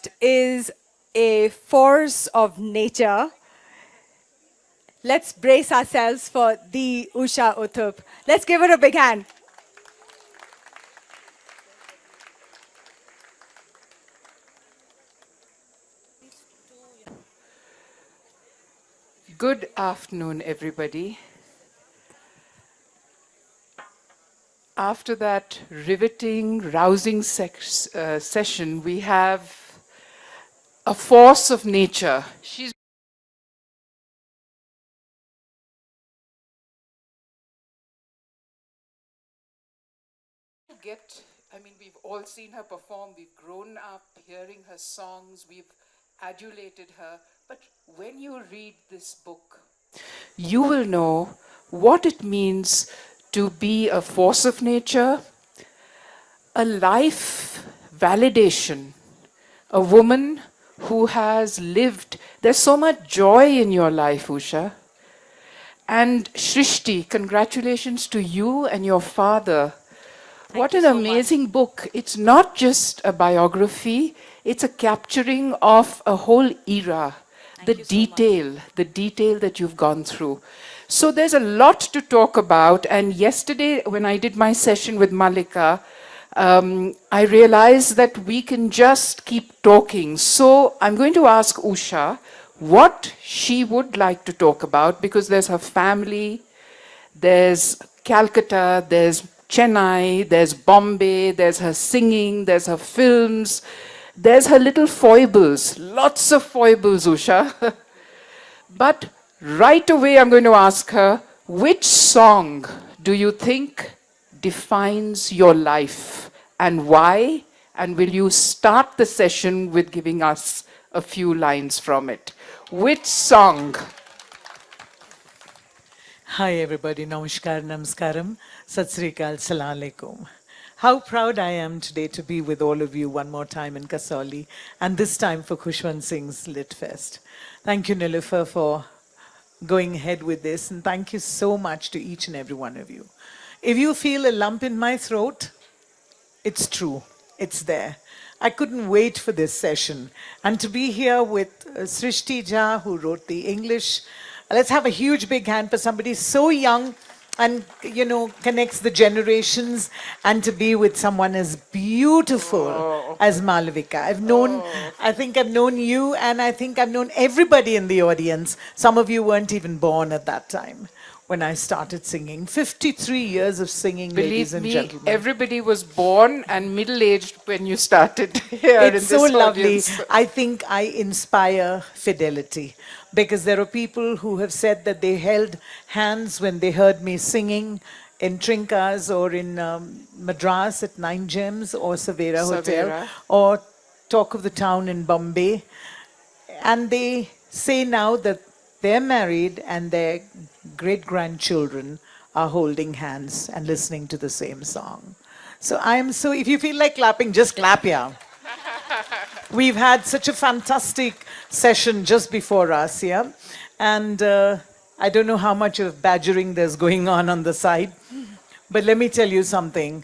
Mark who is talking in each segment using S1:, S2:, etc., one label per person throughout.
S1: guest is a force of nature. Let's brace ourselves for the Usha Uthup. Let's give her a big hand.
S2: Good afternoon, everybody. After that riveting, rousing session, we have a force of nature. We've all seen her perform, we've grown up hearing her songs, we've adulated her. But when you read this book, you will know what it means to be a force of nature, a life validation, a woman who has lived. There's so much joy in your life, Usha. And Srishti, congratulations to you and your father. What an amazing book. It's not just a biography, it's a capturing of a whole era. The detail that you've gone through. So there's a lot to talk about. And yesterday, when I did my session with Malika, I realized that we can just keep talking. So I'm going to ask Usha what she would like to talk about, because there's her family, there's Calcutta, there's Chennai, there's Bombay, there's her singing, there's her films, there's her little foibles, lots of foibles, Usha. But right away I'm going to ask her, which song do you think defines your life and why? And will you start the session with giving us a few lines from it? Which song?
S3: Hi everybody, namaskar, namaskaram, sat sri akal, salam alaikum. How proud I am today to be with all of you one more time in Kasauli, and this time for Khushwant Singh's KSLF. Thank you, Nilufer, for going ahead with this, and thank you so much to each and every one of you. If you feel a lump in my throat, it's true, it's there. I couldn't wait for this session, and to be here with Srishti Jha, who wrote the English. Let's have a huge big hand for somebody so young and, connects the generations, and to be with someone as beautiful as Malavika. I think I've known you, and I think I've known everybody in the audience. Some of you weren't even born at that time when I started singing. 53 years of singing, ladies and gentlemen.
S2: Everybody was born and middle-aged when you started here in this audience.
S3: It's so lovely. I think I inspire fidelity, because there are people who have said that they held hands when they heard me singing in Trinkas or in Madras at Nine Gems or Savera Hotel or Talk of the Town in Bombay. And they say now that they're married and their great-grandchildren are holding hands and listening to the same song. So if you feel like clapping, just clap, yeah. We've had such a fantastic session just before us, yeah? And I don't know how much of badgering there's going on the side, but let me tell you something.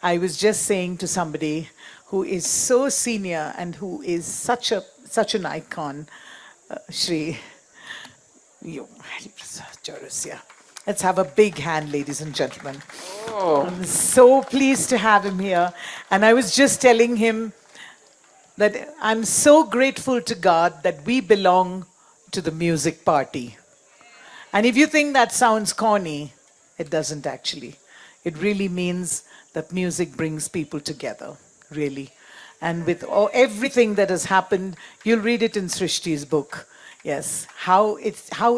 S3: I was just saying to somebody who is so senior and who is such an icon, Shri. Let's have a big hand, ladies and gentlemen. I'm so pleased to have him here. And I was just telling him that I'm so grateful to God that we belong to the music party. And if you think that sounds corny, it doesn't actually. It really means that music brings people together, really. And with everything that has happened, you'll read it in Srishti's book. Yes, how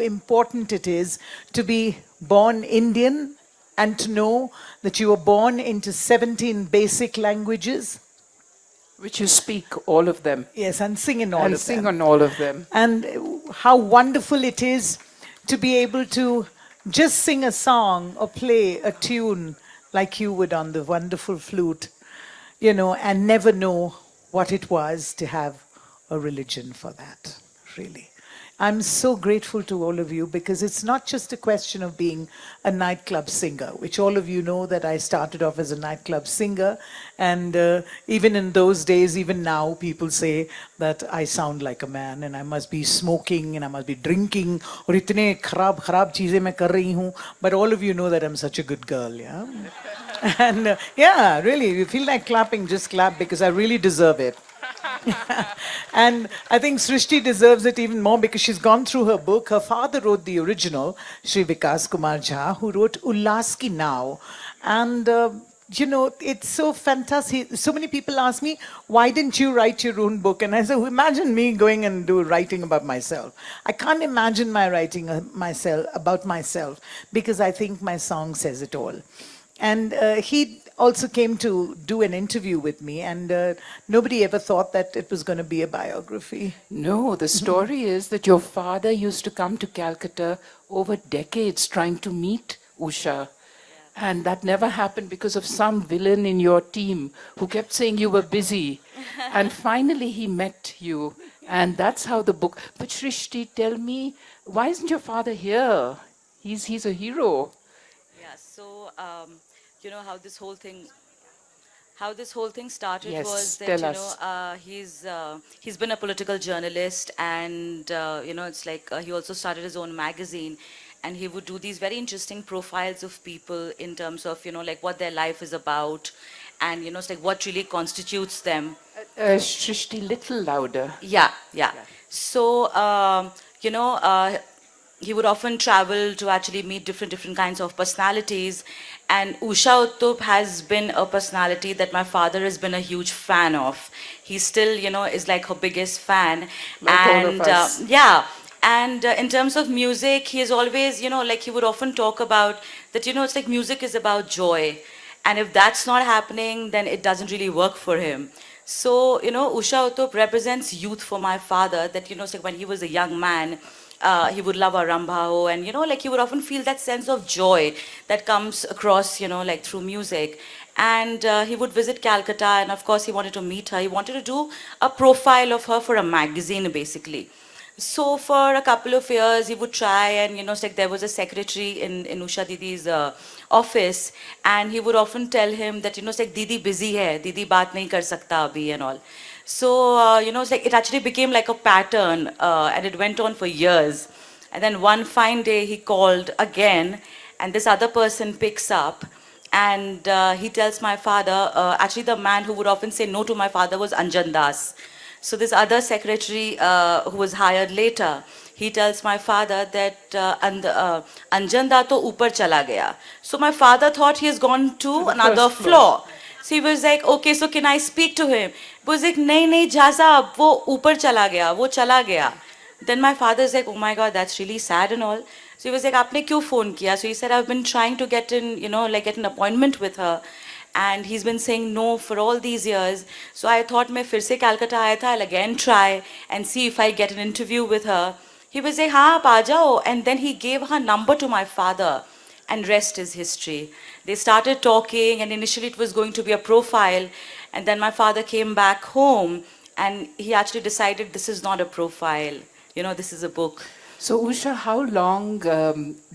S3: important it is to be born Indian and to know that you were born into 17 basic languages.
S2: Which you speak all of them.
S3: Yes, and sing in all of them.
S2: And sing on all of them.
S3: And how wonderful it is to be able to just sing a song or play a tune like you would on the wonderful flute, and never know what it was to have a religion for that, really. I'm so grateful to all of you because it's not just a question of being a nightclub singer, which all of you know that I started off as a nightclub singer. And even in those days, even now, people say that I sound like a man and I must be smoking and I must be drinking. और इतने खराब चीजें मैं कर रही हूँ. But all of you know that I'm such a good girl, yeah? And yeah, really, if you feel like clapping, just clap because I really deserve it. And I think Srishti deserves it even more because she's gone through her book. Her father wrote the original, Shri Vikas Kumar Jha, who wrote Ullas Ki Nao. And you know, it's so fantastic. So many people ask me, why didn't you write your own book? And I say, well, imagine me going and writing about myself. I can't imagine my writing about myself because I think my song says it all. And he also came to do an interview with me, and nobody ever thought that it was going to be a biography.
S2: No, the story is that your father used to come to Calcutta over decades trying to meet Usha. And that never happened because of some villain in your team who kept saying you were busy. And finally he met you. And that's how the book... But Srishti, tell me, why isn't your father here? He's a hero.
S4: Yeah, so you know how this whole thing started
S2: Yes,
S4: was that
S2: tell us.
S4: he's been a political journalist, and it's like he also started his own magazine, and he would do these very interesting profiles of people in terms of like what their life is about, and it's like what really constitutes them.
S2: Srishti, little louder.
S4: Yeah. So, he would often travel to actually meet different kinds of personalities. And Usha Uthup has been a personality that my father has been a huge fan of. He still, is like her biggest fan.
S2: Like all of us.
S4: Yeah. And in terms of music, he is always, like he would often talk about that, it's like music is about joy. And if that's not happening, then it doesn't really work for him. So, Usha Uthup represents youth for my father, that, it's like when he was a young man, he would love a Rambhao, and, like he would often feel that sense of joy that comes across, like through music. And he would visit Calcutta, and of course he wanted to meet her. He wanted to do a profile of her for a magazine, basically. So for a couple of years, he would try, and it's like there was a secretary in Usha Didi's office, and he would often tell him that it's like Didi busy hai, Didi baat nahi kar sakta abhi and all. So it's like it actually became like a pattern, and it went on for years. And then one fine day he called again, and this other person picks up, and he tells my father, actually the man who would often say no to my father was Anjan Das. So this other secretary who was hired later, he tells my father that Anjan Da to upar chala gaya. So my father thought he has gone to another floor. So he was like, okay, so can I speak to him? He was like, nahi, Jaza, wo upar chala gaya, wo chala gaya. Then my father is like, oh my God, that's really sad and all. So he was like, aapne kyun phone kiya? So he said, I've been trying to get in, get an appointment with her. And he's been saying no for all these years. So I thought, मैं फिर से Calcutta आया था, I'll again try and see if I get an interview with her. He was like, हाँ, आप आ जाओ. And then he gave her number to my father, and rest is history. They started talking, and initially it was going to be a profile. And then my father came back home, and he actually decided this is not a profile. This is a book.
S2: So Usha, how long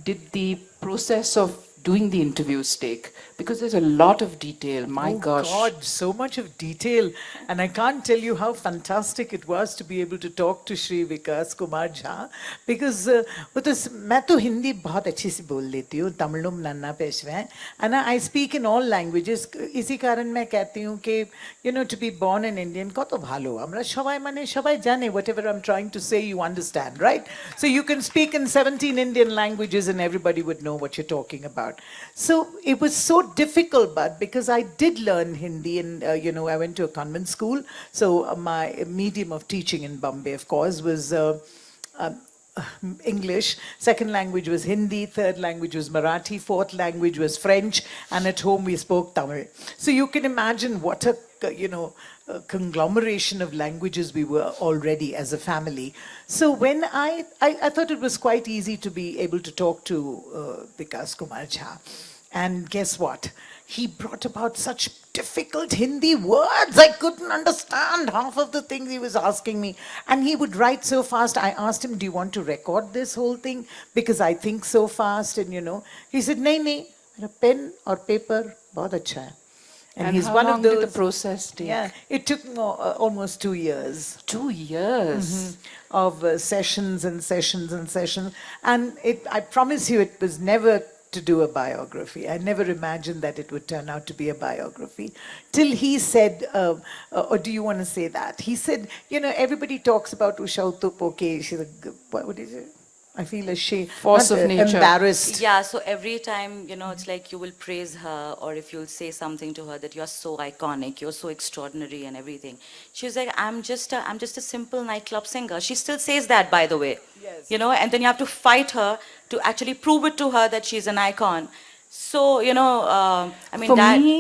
S2: did the process of doing the interviews take? Because there's a lot of detail, my gosh.
S3: Oh God, so much of detail. And I can't tell you how fantastic it was to be able to talk to Shri Vikas Kumar Jha. Because मैं तो हिंदी बहुत अच्छी सी बोल लेती हूँ, तमिलम नन्ना Peshwe, and I speak in all languages. इसी कारण मैं कहती हूँ कि to be born an Indian কত ভালো, আমরা সবাই মানে সবাই জানে, whatever I'm trying to say you understand, right? So you can speak in 17 Indian languages and everybody would know what you're talking about. So it was so difficult, but because I did learn Hindi, and I went to a convent school, so my medium of teaching in Bombay, of course, was English. Second language was Hindi. Third language was Marathi. Fourth language was French, and at home we spoke Tamil. So you can imagine what a conglomeration of languages we were already as a family. So when I thought it was quite easy to be able to talk to Vikas Kumar Jha. And guess what? He brought about such difficult Hindi words. I couldn't understand half of the things he was asking me. And he would write so fast. I asked him, do you want to record this whole thing? Because I think so fast. And he said, nahi, nahi, mera pen or paper, bahut acha hai.
S2: And
S3: he's
S2: how
S3: one
S2: long
S3: of those.
S2: did the process take?
S3: Yeah, it took almost 2 years.
S2: 2 years.
S3: Of sessions and sessions and sessions. And I promise you, it was never to do a biography. I never imagined that it would turn out to be a biography. Till he said, or do you want to say that? He said, everybody talks about Usha Uthup, okay, she's what is it? I feel ashamed.
S2: Force of nature.
S3: Embarrassed.
S4: Yeah, so every time, it's like you will praise her, or if you'll say something to her that you're so iconic, you're so extraordinary and everything. She's like, I'm just a simple nightclub singer. She still says that, by the way.
S3: Yes.
S4: And then you have to fight her to actually prove it to her that she's an icon. So,
S2: For me,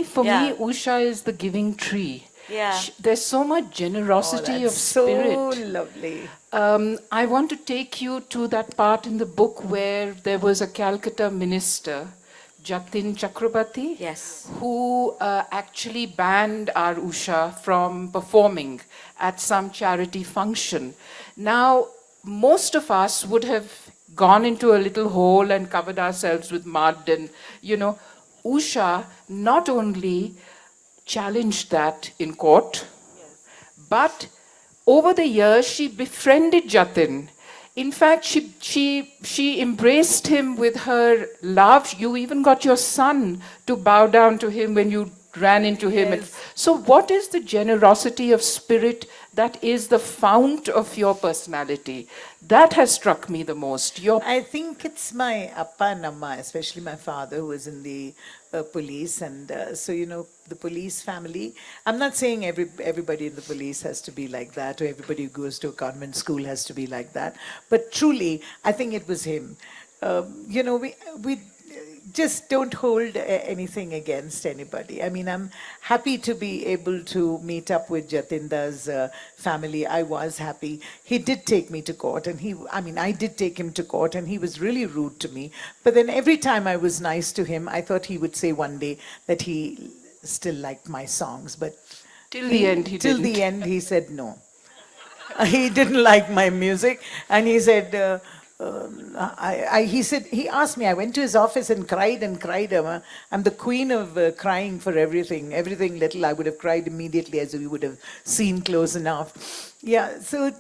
S4: yeah.
S2: Usha is the giving tree.
S4: Yeah.
S2: There's so much generosity of spirit.
S3: So lovely.
S2: I want to take you to that part in the book where there was a Calcutta minister, Jatin Chakrabarti,
S4: Yes.
S2: who actually banned our Usha from performing at some charity function. Now, most of us would have gone into a little hole and covered ourselves with mud and, Usha not only challenged that in court, but over the years she befriended Jatin. In fact, she embraced him with her love. You even got your son to bow down to him when you ran into him.
S3: Yes.
S2: So what is the generosity of spirit that is the fount of your personality? That has struck me the most.
S3: I think it's my appa and amma, especially my father, who was in the police. And so, the police family. I'm not saying everybody in the police has to be like that, or everybody who goes to a convent school has to be like that. But truly, I think it was him. We just don't hold anything against anybody. I mean, I'm happy to be able to meet up with Jatinda's family. I was happy. He did take me to court, and I did take him to court, and he was really rude to me. But then every time I was nice to him, I thought he would say one day that he still liked my songs. But
S2: Till the end, he
S3: till
S2: didn't.
S3: the end, he said no. He didn't like my music, and he said. He asked me, I went to his office and cried and cried. I'm the queen of crying for everything. Everything little, I would have cried immediately, as we would have seen close enough. Yeah, so,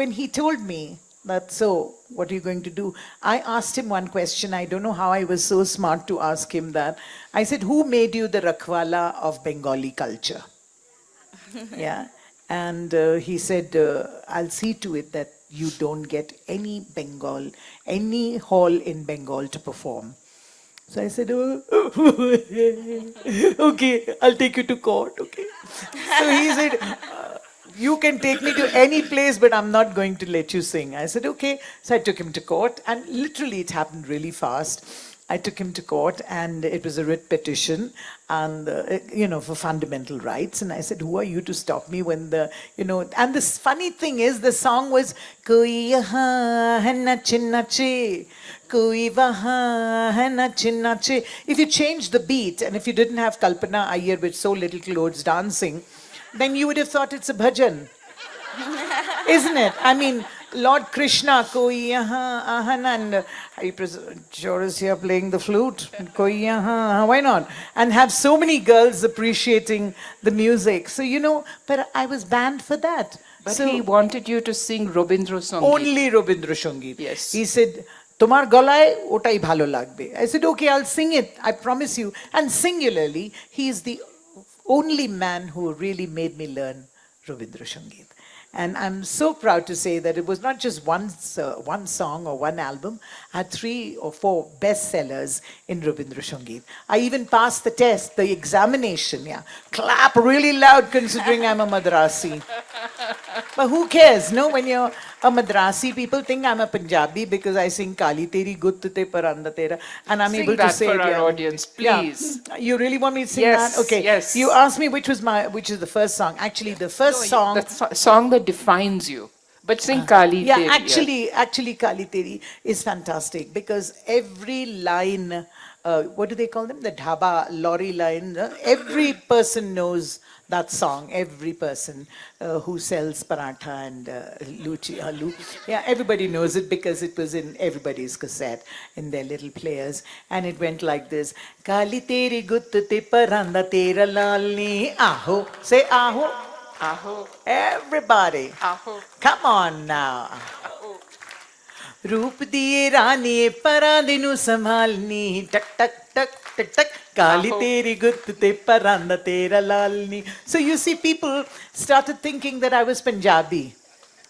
S3: when he told me that, so, what are you going to do? I asked him one question. I don't know how I was so smart to ask him that. I said, who made you the Rakhwala of Bengali culture? Yeah. And he said, I'll see to it that you don't get any hall in Bengal to perform. So I said, oh, okay, I'll take you to court, okay. So he said, you can take me to any place, but I'm not going to let you sing. I said, okay. So I took him to court, and literally it happened really fast. I took him to court, and it was a writ petition, and for fundamental rights. And I said, who are you to stop me when and this funny thing is, the song was Koi yahan hai nache nache, koi wahan hai nache nache. If you change the beat, and if you didn't have Kalpana Iyer with so little clothes dancing, then you would have thought it's a bhajan. Isn't it? I mean, Lord Krishna, koi yahan ahan, and Jor is here playing the flute, koi yahan, why not? And have so many girls appreciating the music. So, but I was banned for that.
S2: But
S3: so,
S2: he wanted you to sing Robindra Sangeet.
S3: only Robindra Sangeet.
S2: Yes.
S3: He said, Tomar galaye otai bhalo lagbe. I said, okay, I'll sing it, I promise you. And singularly, he is the only man who really made me learn Robindra Sangeet. And I'm so proud to say that it was not just one song or one album. I had 3 or 4 bestsellers in Rabindra Sangeet. I even passed the test, the examination. Yeah, clap really loud considering I'm a Madrasi. But who cares? No, when you're a Madrasi, people think I'm a Punjabi because I sing Kali Teri Gut Te Paranda Tera, and I'm
S2: Sing
S3: able
S2: that
S3: to say
S2: for
S3: it.
S2: our audience, please.
S3: Yeah. You really want me to sing
S2: Yes,
S3: that? Okay.
S2: yes.
S3: You asked me which is the first song. Actually, the first song.
S2: The song that defines you. But sing Kali
S3: Yeah,
S2: Teri.
S3: actually, Kali Teri is fantastic because every line what do they call them? The dhaba lorry line. Every person knows that song. Every person who sells paratha and luchi aloo. Yeah, everybody knows it because it was in everybody's cassette, in their little players. And it went like this. Kali teri guttu te paranda tera lalni. Aho. Say aho.
S2: Aho,
S3: Everybody.
S2: aho,
S3: Come on now.
S2: aho.
S3: रूप दिए रानी परांदिनु संभालनी टक टक टक टक टक काली तेरी गुत्त ते परांदा तेरा Lalani. So you see, people started thinking that I was Punjabi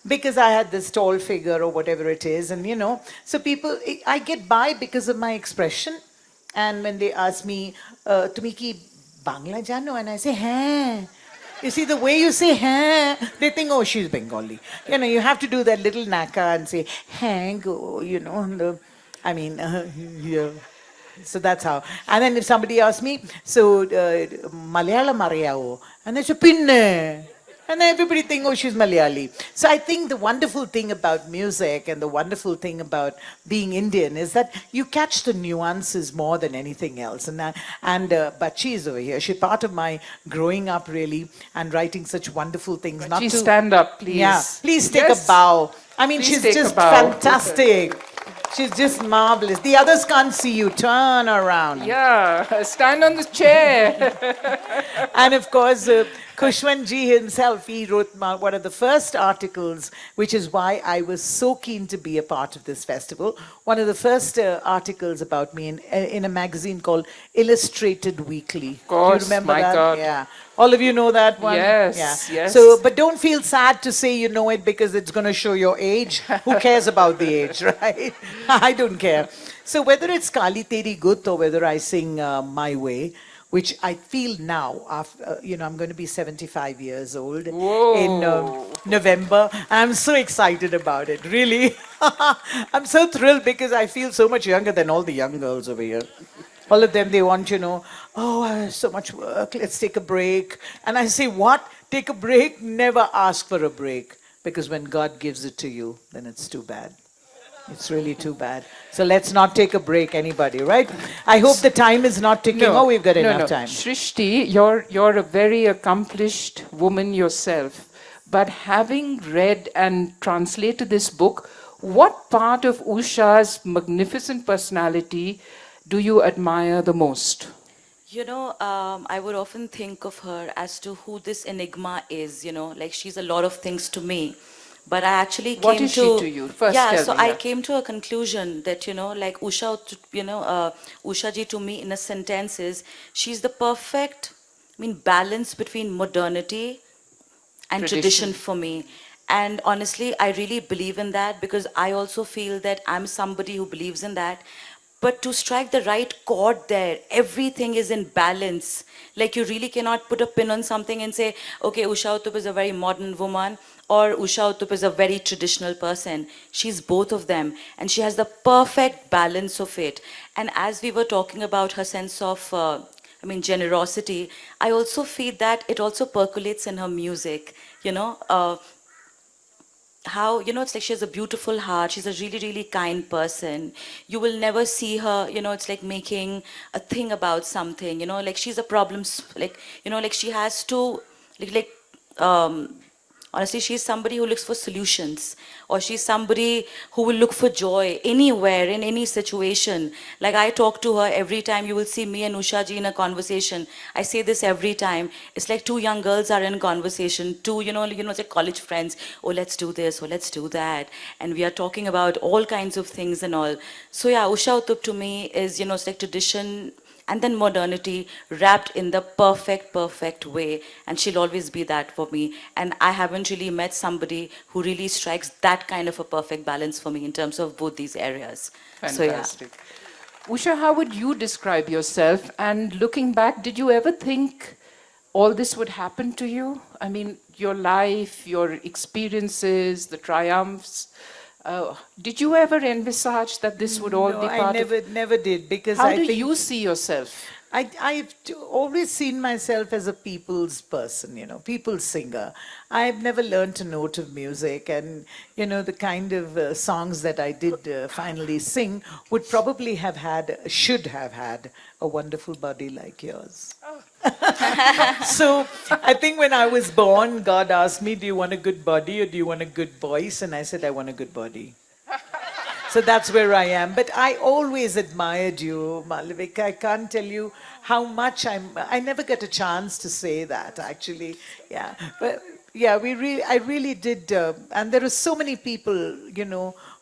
S3: because I had this tall figure or whatever it is, and so people, I get by because of my expression. And when they ask me, "Tumi ki Bangla jano?" and I say, "Hai." You see, the way you say "hai," they think, oh, she's Bengali. You have to do that little naka and say "hango," yeah. So that's how. And then if somebody asks me, so Malayalam Ariyavo, and they say "pinne," and then everybody think, oh, she's Malayali. So I think the wonderful thing about music and the wonderful thing about being Indian is that you catch the nuances more than anything else. But she's over here. She's part of my growing up, really, and writing such wonderful things.
S2: But stand up, please.
S3: Yeah, please take
S2: Yes.
S3: a bow. I mean,
S2: Please
S3: she's
S2: take a
S3: just
S2: bow.
S3: fantastic. She's just marvelous. The others can't see you. Turn around.
S2: Yeah, stand on the chair.
S3: And of course, Khushwant ji himself, he wrote one of the first articles, which is why I was so keen to be a part of this festival. One of the first articles about me in a magazine called Illustrated Weekly.
S2: course,
S3: Do you remember
S2: my
S3: that?
S2: God.
S3: Yeah. All of you know that one?
S2: Yes,
S3: Yeah.
S2: yes.
S3: So, but don't feel sad to say you know it because it's going to show your age. Who cares about the age, right? I don't care. So whether it's Kali Teri Gut or whether I sing My Way, which I feel now, after, I'm going to be 75 years old in November. I'm so excited about it, really. I'm so thrilled because I feel so much younger than all the young girls over here. All of them, they want, oh, I have so much work, let's take a break. And I say, what? Take a break? Never ask for a break. Because when God gives it to you, then it's too bad. It's really too bad. So let's not take a break, anybody, right? I hope the time is not ticking. Oh, we've got enough time.
S2: Srishti, you're a very accomplished woman yourself. But having read and translated this book, what part of Usha's magnificent personality do you admire the most?
S4: I would often think of her as to who this enigma is, like she's a lot of things to me. But I actually came
S2: What is she to you? First
S4: yeah,
S2: tell
S4: so
S2: me,
S4: I
S2: yeah.
S4: came to a conclusion that, like Usha ji to me in a sentence is, she's the perfect, balance between modernity and tradition for me. And honestly, I really believe in that because I also feel that I'm somebody who believes in that. But to strike the right chord there, everything is in balance. Like you really cannot put a pin on something and say, okay, Usha Uthup is a very modern woman or Usha Uthup is a very traditional person. She's both of them and she has the perfect balance of it. And as we were talking about her sense of generosity, I also feel that it also percolates in her music, how, it's like she has a beautiful heart. She's a really, really kind person. You will never see her, it's like making a thing about something, like she's a problem, like she has to, honestly, she's somebody who looks for solutions, or she's somebody who will look for joy anywhere, in any situation. Like I talk to her every time you will see me and Usha ji in a conversation. I say this every time. It's like two young girls are in conversation, two, it's like college friends. Oh, let's do this, or let's do that. And we are talking about all kinds of things and all. So yeah, Usha Uthup to me is, it's like tradition and then modernity wrapped in the perfect way, and she'll always be that for me. And I haven't really met somebody who really strikes that kind of a perfect balance for me in terms of both these areas.
S2: Fantastic. Usha, how would you describe yourself? And looking back, did you ever think all this would happen to you? I mean, your life, your experiences, the triumphs. Did you ever envisage that this would all be part
S3: I never did because
S2: How
S3: I
S2: do
S3: think
S2: you see yourself?
S3: I've always seen myself as a people's person, people's singer. I've never learned a note of music, and, the kind of songs that I did finally sing would probably should have had a wonderful body like yours. So I think when I was born, God asked me, do you want a good body or do you want a good voice? And I said, I want a good body. So that's where I am. But I always admired you, Malavika. I can't tell you how much I never get a chance to say that, actually. Yeah. But yeah, I really did. And there are so many people,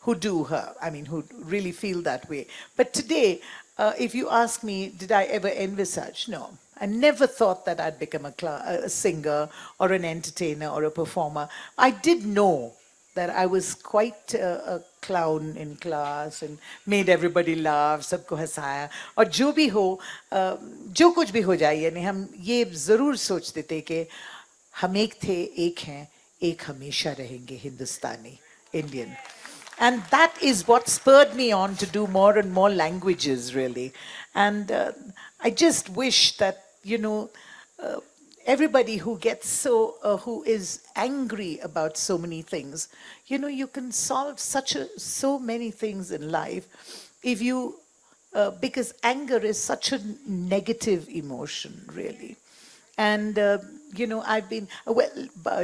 S3: who do her. I mean, who really feel that way. But today, if you ask me, did I ever envisage? No. I never thought that I'd become a singer or an entertainer or a performer. I did know that I was quite a clown in class and made everybody laugh, सबको हंसाया और जो भी हो जो कुछ भी हो जाए यानी हम ये जरूर सोचते थे कि हम एक थे एक हैं एक हमेशा रहेंगे हिंदुस्तानी Indian. And that is what spurred me on to do more and more languages, really. And I just wish that, everybody who gets who is angry about so many things, you can solve so many things in life if you, because anger is such a negative emotion, really. And, I've been,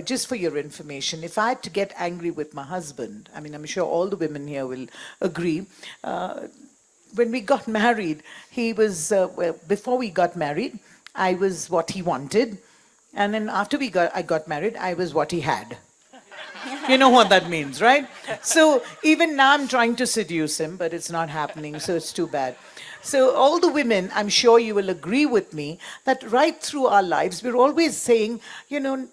S3: just for your information, if I had to get angry with my husband, I mean, I'm sure all the women here will agree, when we got married, he was, before we got married, I was what he wanted. And then after I got married, I was what he had. You know what that means, right? So even now I'm trying to seduce him, but it's not happening, so it's too bad. So all the women, I'm sure you will agree with me, that right through our lives, we're always saying,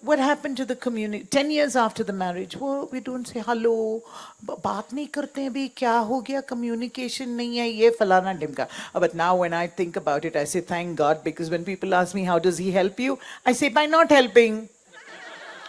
S3: what happened to the community? 10 years after the marriage, well, we don't say, hello, baat nahi karte hain bhi, kya ho gaya, communication nahi hai, ye falana dimka. But now when I think about it, I say, thank God, because when people ask me, how does he help you? I say, by not helping.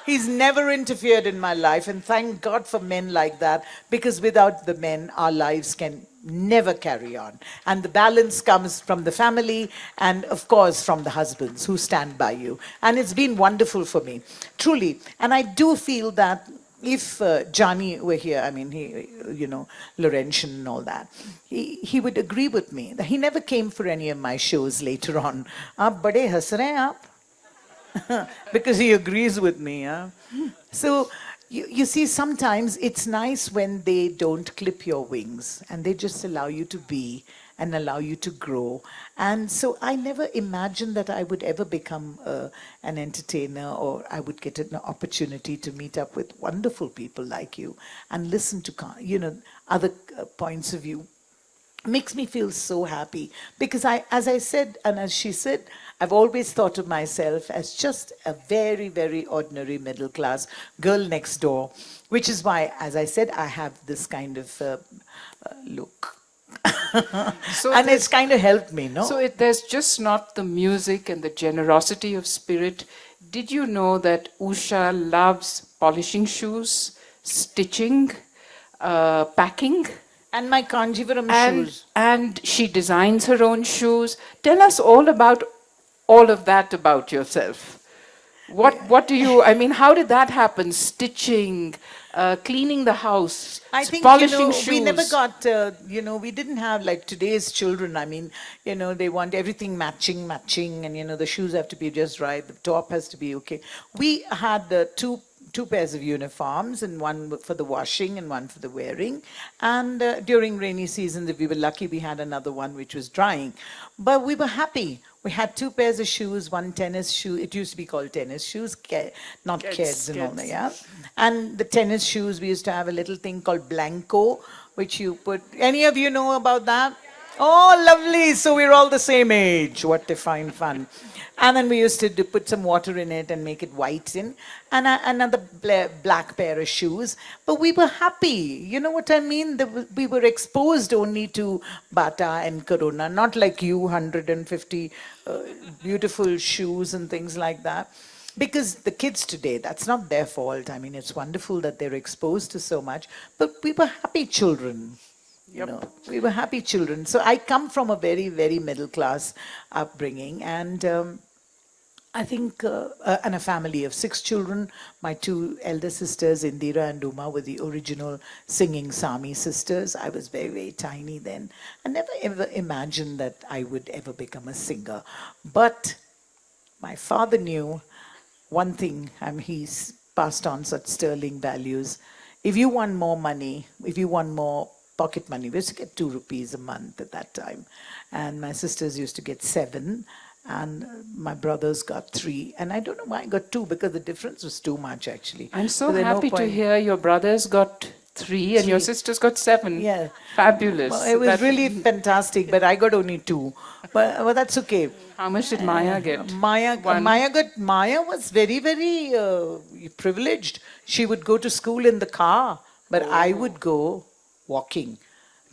S3: He's never interfered in my life, and thank God for men like that, because without the men, our lives can never carry on. And the balance comes from the family and, of course, from the husbands who stand by you. And it's been wonderful for me, truly. And I do feel that if Johnny were here, I mean, he, Laurentian and all that, he would agree with me that he never came for any of my shows later on. Aap bade has rahe hain aap. Because he agrees with me. Huh? So, you see, sometimes it's nice when they don't clip your wings and they just allow you to be and allow you to grow. And so I never imagined that I would ever become an entertainer, or I would get an opportunity to meet up with wonderful people like you and listen to, other points of view. Makes me feel so happy, because as I said, and as she said, I've always thought of myself as just a very, very ordinary middle class girl next door, which is why, as I said, I have this kind of look. And it's kind of helped me, no?
S2: So there's just not the music and the generosity of spirit. Did you know that Usha loves polishing shoes, stitching, packing?
S3: And my Kanjivaram shoes.
S2: And she designs her own shoes. Tell us all about all of that about yourself. What do you, I mean, how did that happen? Stitching, cleaning the house,
S3: I think,
S2: polishing shoes.
S3: We never got, we didn't have like today's children. I mean, they want everything matching, and, the shoes have to be just right. The top has to be okay. We had two pairs of uniforms, and one for the washing and one for the wearing. And during rainy seasons, if we were lucky, we had another one which was drying. But we were happy. We had two pairs of shoes, one tennis shoe. It used to be called tennis shoes, not kids and all that, yeah. And the tennis shoes, we used to have a little thing called Blanco, which you put. Any of you know about that? Oh, lovely. So we're all the same age. What a fine fun. And then we used to put some water in it and make it white and another black pair of shoes. But we were happy. You know what I mean? We were exposed only to Bata and Corona, not like you, 150 beautiful shoes and things like that. Because the kids today, that's not their fault. I mean, it's wonderful that they're exposed to so much. But we were happy children. You know, we were happy children. So I come from a very, very middle class upbringing, and I think, and a family of 6 children. My 2 elder sisters, Indira and Uma, were the original singing Sami sisters. I was very, very tiny then. I never ever imagined that I would ever become a singer. But my father knew one thing, and he's passed on such sterling values. If you want more money, if you want more pocket money, we used to get 2 rupees a month at that time. And my sisters used to get 7, and my brothers got 3. And I don't know why I got 2, because the difference was too much, actually.
S2: I'm so
S3: there's no
S2: happy to
S3: point.
S2: hear your brothers got 3 and your
S3: 3.
S2: sisters got 7.
S3: Yeah.
S2: Fabulous.
S3: Well, it was
S2: That-
S3: really fantastic, but I got only 2. But well, that's okay.
S2: How much did Maya get?
S3: Maya
S2: One.
S3: Maya was very, very privileged. She would go to school in the car, but I would go walking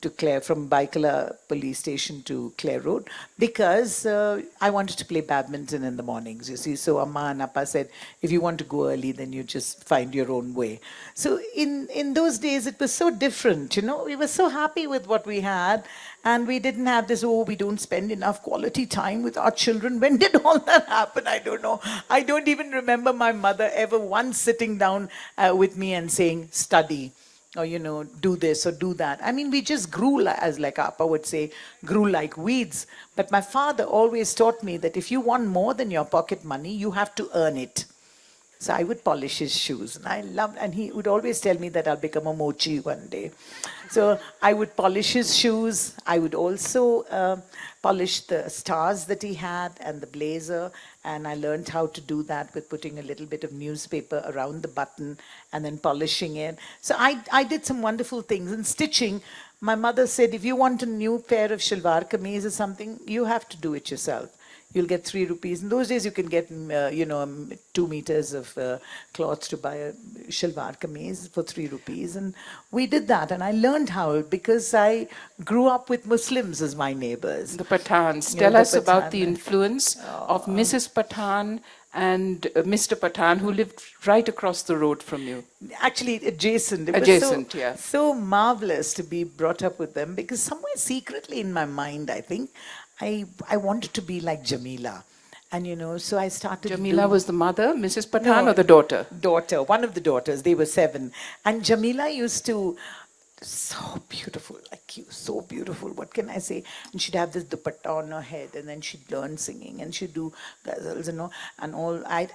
S3: to Clare, from Baikala police station to Clare Road, because I wanted to play badminton in the mornings, you see. So Amma and Appa said, if you want to go early, then you just find your own way. So in those days, it was so different, you know. We were so happy with what we had, and we didn't have this, oh, we don't spend enough quality time with our children. When did all that happen? I don't know. I don't even remember my mother ever once sitting down with me and saying, study, or, you know, do this or do that. I mean, we just grew, as like Appa would say, grew like weeds. But my father always taught me that if you want more than your pocket money, you have to earn it. So I would polish his shoes, and I loved, and he would always tell me that I'll become a mochi one day. So I would polish his shoes. I would also polish the stars that he had and the blazer, and I learned how to do that with putting a little bit of newspaper around the button and then polishing it. So I did some wonderful things. In stitching, my mother said, if you want a new pair of shalwar kameez or something, you have to do it yourself. You'll get 3 rupees. In those days, you can get, 2 meters of cloth to buy a shalwar kameez for 3 rupees. And we did that. And I learned how, because I grew up with Muslims as my neighbors.
S2: The Pathans.
S3: Yeah,
S2: Tell
S3: the
S2: us about
S3: Pathan.
S2: the influence of Mrs. Pathan and Mr. Pathan, who lived right across the road from you.
S3: Actually, adjacent. It was
S2: Adjacent, yeah.
S3: so marvelous to be brought up with them, because somewhere secretly in my mind, I think, I wanted to be like Jamila. And, so I started
S2: Jamila was the mother, Mrs. Pathan, or the daughter?
S3: Daughter, one of the daughters. They were 7. And Jamila used to, so beautiful, like you, so beautiful. What can I say? And she'd have this dupatta on her head, and then she'd learn singing, and she'd do ghazals and all. I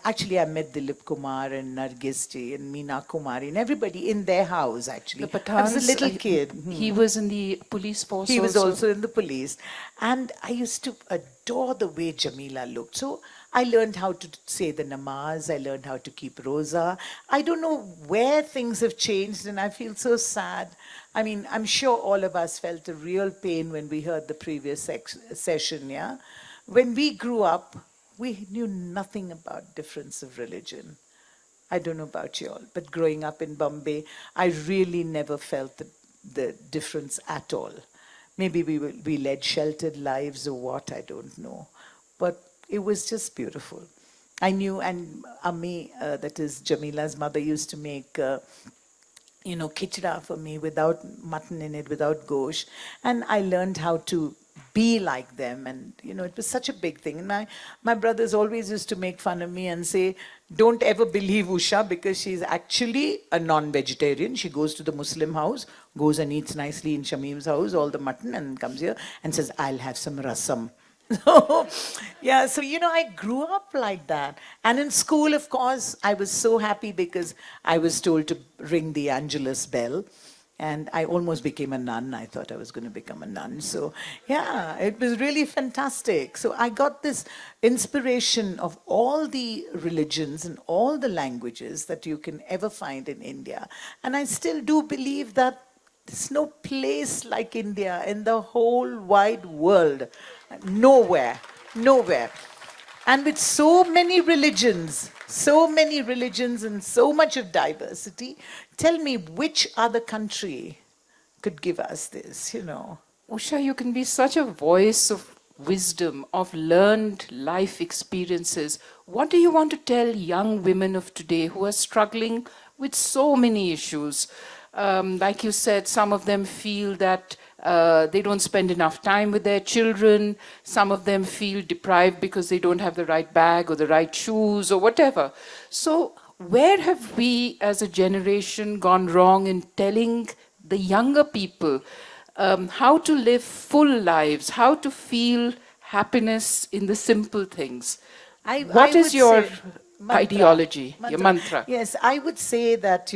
S3: met Dilip Kumar and Nargis ji and Meena Kumari and everybody in their house, actually.
S2: The Pathans,
S3: I was a little kid.
S2: He was in the police force.
S3: He was also in the police. And I used to adore the way Jamila looked. So I learned how to say the namaz. I learned how to keep roza. I don't know where things have changed, and I feel so sad. I mean, I'm sure all of us felt a real pain when we heard the previous session, yeah? When we grew up, we knew nothing about difference of religion. I don't know about you all, but growing up in Bombay, I really never felt the difference at all. Maybe we led sheltered lives or what, I don't know. But it was just beautiful. I knew, and Ammi, that is Jamila's mother, used to make, khichda for me without mutton in it, without gosh. And I learned how to be like them. And, it was such a big thing. And my brothers always used to make fun of me and say, don't ever believe Usha, because she's actually a non-vegetarian. She goes to the Muslim house, goes and eats nicely in Shamim's house, all the mutton, and comes here and says, I'll have some rasam. Yeah, so, I grew up like that. And in school, of course, I was so happy because I was told to ring the Angelus bell. And I almost became a nun. I thought I was going to become a nun. So, yeah, it was really fantastic. So I got this inspiration of all the religions and all the languages that you can ever find in India. And I still do believe that there's no place like India in the whole wide world. Nowhere. And with so many religions and so much of diversity, tell me which other country could give us this,
S2: Usha, you can be such a voice of wisdom, of learned life experiences. What do you want to tell young women of today who are struggling with so many issues? Like you said, some of them feel that They don't spend enough time with their children. Some of them feel deprived because they don't have the right bag or the right shoes or whatever. So where have we as a generation gone wrong in telling the younger people how to live full lives, how to feel happiness in the simple things? What is
S3: would
S2: your
S3: say mantra,
S2: ideology, your mantra?
S3: Yes, I would say that,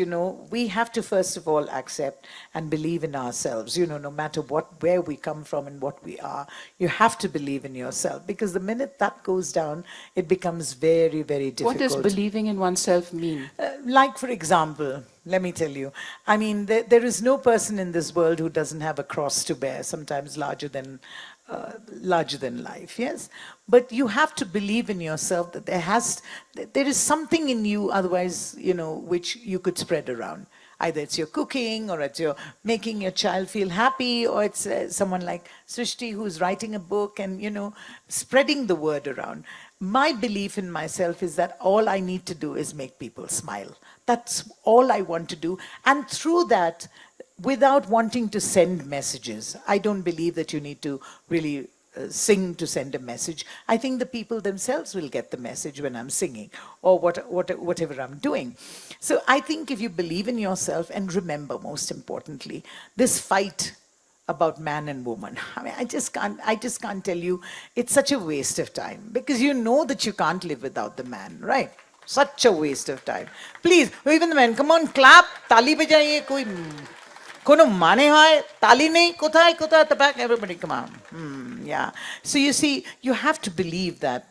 S3: we have to first of all accept and believe in ourselves, no matter where we come from and what we are, you have to believe in yourself, because the minute that goes down, it becomes very, very difficult.
S2: What does believing in oneself mean?
S3: Like, for example, let me tell you, I mean, there is no person in this world who doesn't have a cross to bear, sometimes larger than life, yes? But you have to believe in yourself that there is something in you, otherwise, which you could spread around. Either it's your cooking, or it's your making your child feel happy, or it's someone like Srishti who's writing a book and, spreading the word around. My belief in myself is that all I need to do is make people smile. That's all I want to do. And through that, without wanting to send messages, I don't believe that you need to really sing to send a message. I think the people themselves will get the message when I'm singing or whatever I'm doing. So I think if you believe in yourself, and remember, most importantly, this fight about man and woman, I mean, I just can't tell you, it's such a waste of time, because you know that you can't live without the man, right? Such a waste of time. Please, even the men, come on, clap, tali bajaiye, koi কোনো মানে হয় তালি নেই কোথায় কোথায় the back, everybody come on. Yeah, so you see, you have to believe that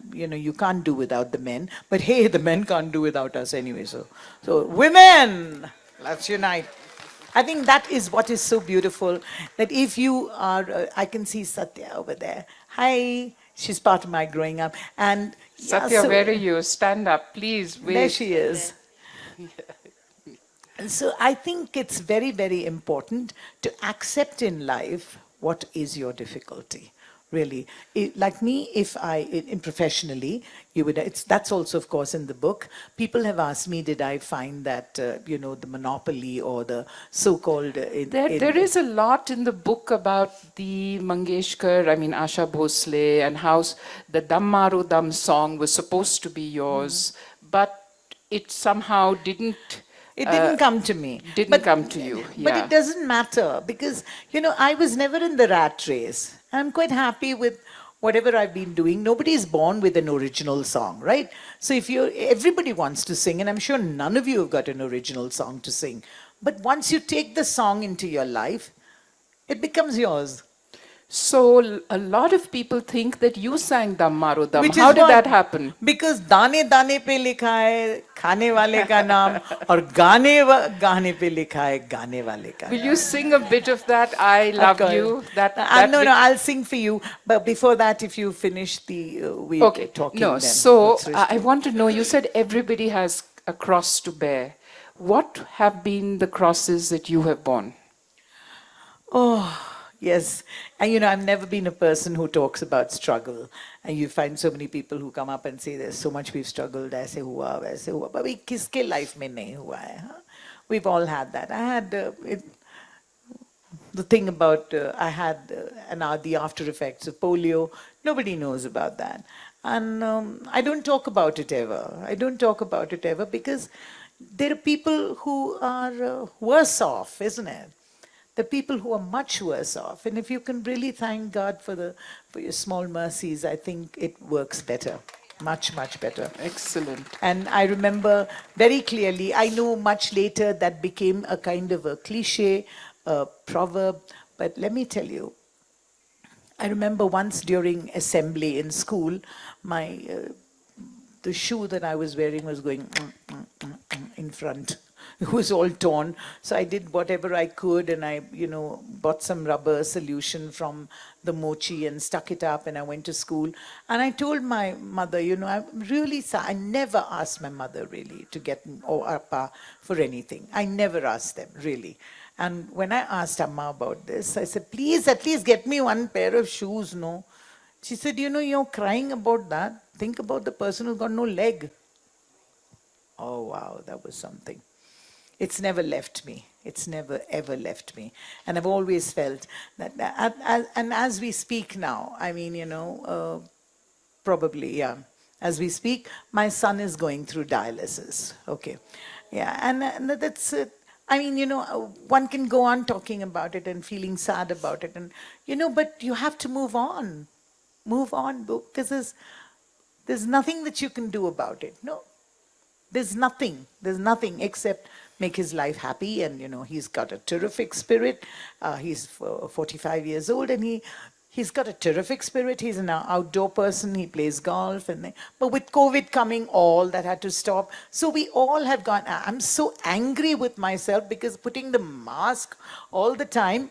S3: you can't do without the men, but hey, the men can't do without us anyway. So women, let's unite. I think that is what is so beautiful, that if you are I can see Satya over there. Hi, she's part of my growing up. And
S2: Satya, where are you? Stand up, please. Wait.
S3: There she is. And so I think it's very, very important to accept in life what is your difficulty. Really, like me, professionally, that's also, of course, in the book. People have asked me, did I find that the monopoly or the so-called
S2: there is a lot in the book about the Mangeshkar, I mean Asha Bhosle, and how the Dam Maro Dam song was supposed to be yours, but it somehow didn't.
S3: It didn't come to me.
S2: Didn't come to you, yeah.
S3: But it doesn't matter, because, I was never in the rat race. I'm quite happy with whatever I've been doing. Nobody is born with an original song, right? So everybody wants to sing, and I'm sure none of you have got an original song to sing. But once you take the song into your life, it becomes yours.
S2: So a lot of people think that you sang Dam Maro Dam. How did that happen?
S3: Because दाने दाने पे लिखा है खाने वाले का नाम, और गाने गाने पे लिखा है गाने वाले का नाम.
S2: Will you sing a bit of that? I love you.
S3: No, I'll sing for you. But before that, if you finish
S2: okay.
S3: talking.
S2: No,
S3: then.
S2: so I want to know, you said everybody has a cross to bear. What have been the crosses that you have borne?
S3: Oh, yes. And I've never been a person who talks about struggle. And you find so many people who come up and say, there's so much we've struggled, aise hua, waise hua. But kiske life mein nahi hua hai, huh? We've all had that. I had the thing about, I had the after effects of polio. Nobody knows about that. And I don't talk about it ever. Because there are people who are worse off, isn't it? The people who are much worse off. And if you can really thank God for your small mercies, I think it works better. Much, much better.
S2: Excellent.
S3: And I remember very clearly, I know much later that became a kind of a cliche, proverb. But let me tell you, I remember once during assembly in school, the shoe that I was wearing was going in front. It was all torn. So I did whatever I could, and I, bought some rubber solution from the mochi and stuck it up, and I went to school. And I told my mother, I never asked my mother really to get or appa for anything. I never asked them, really. And when I asked Amma about this, I said, please at least get me one pair of shoes, no? She said, you're crying about that. Think about the person who's got no leg. Oh, wow, that was something. It's never left me. It's never ever left me. And I've always felt that, and as we speak now, I mean, probably, yeah. As we speak, my son is going through dialysis. Okay. Yeah, and that's it. I mean, one can go on talking about it and feeling sad about it, and but you have to move on. Move on, because there's nothing that you can do about it. No. There's nothing. There's nothing except make his life happy, and he's got a terrific spirit. He's 45 years old, and he's got a terrific spirit. He's an outdoor person. He plays golf, but with COVID coming, all that had to stop. So we all have gone. I'm so angry with myself because putting the mask all the time,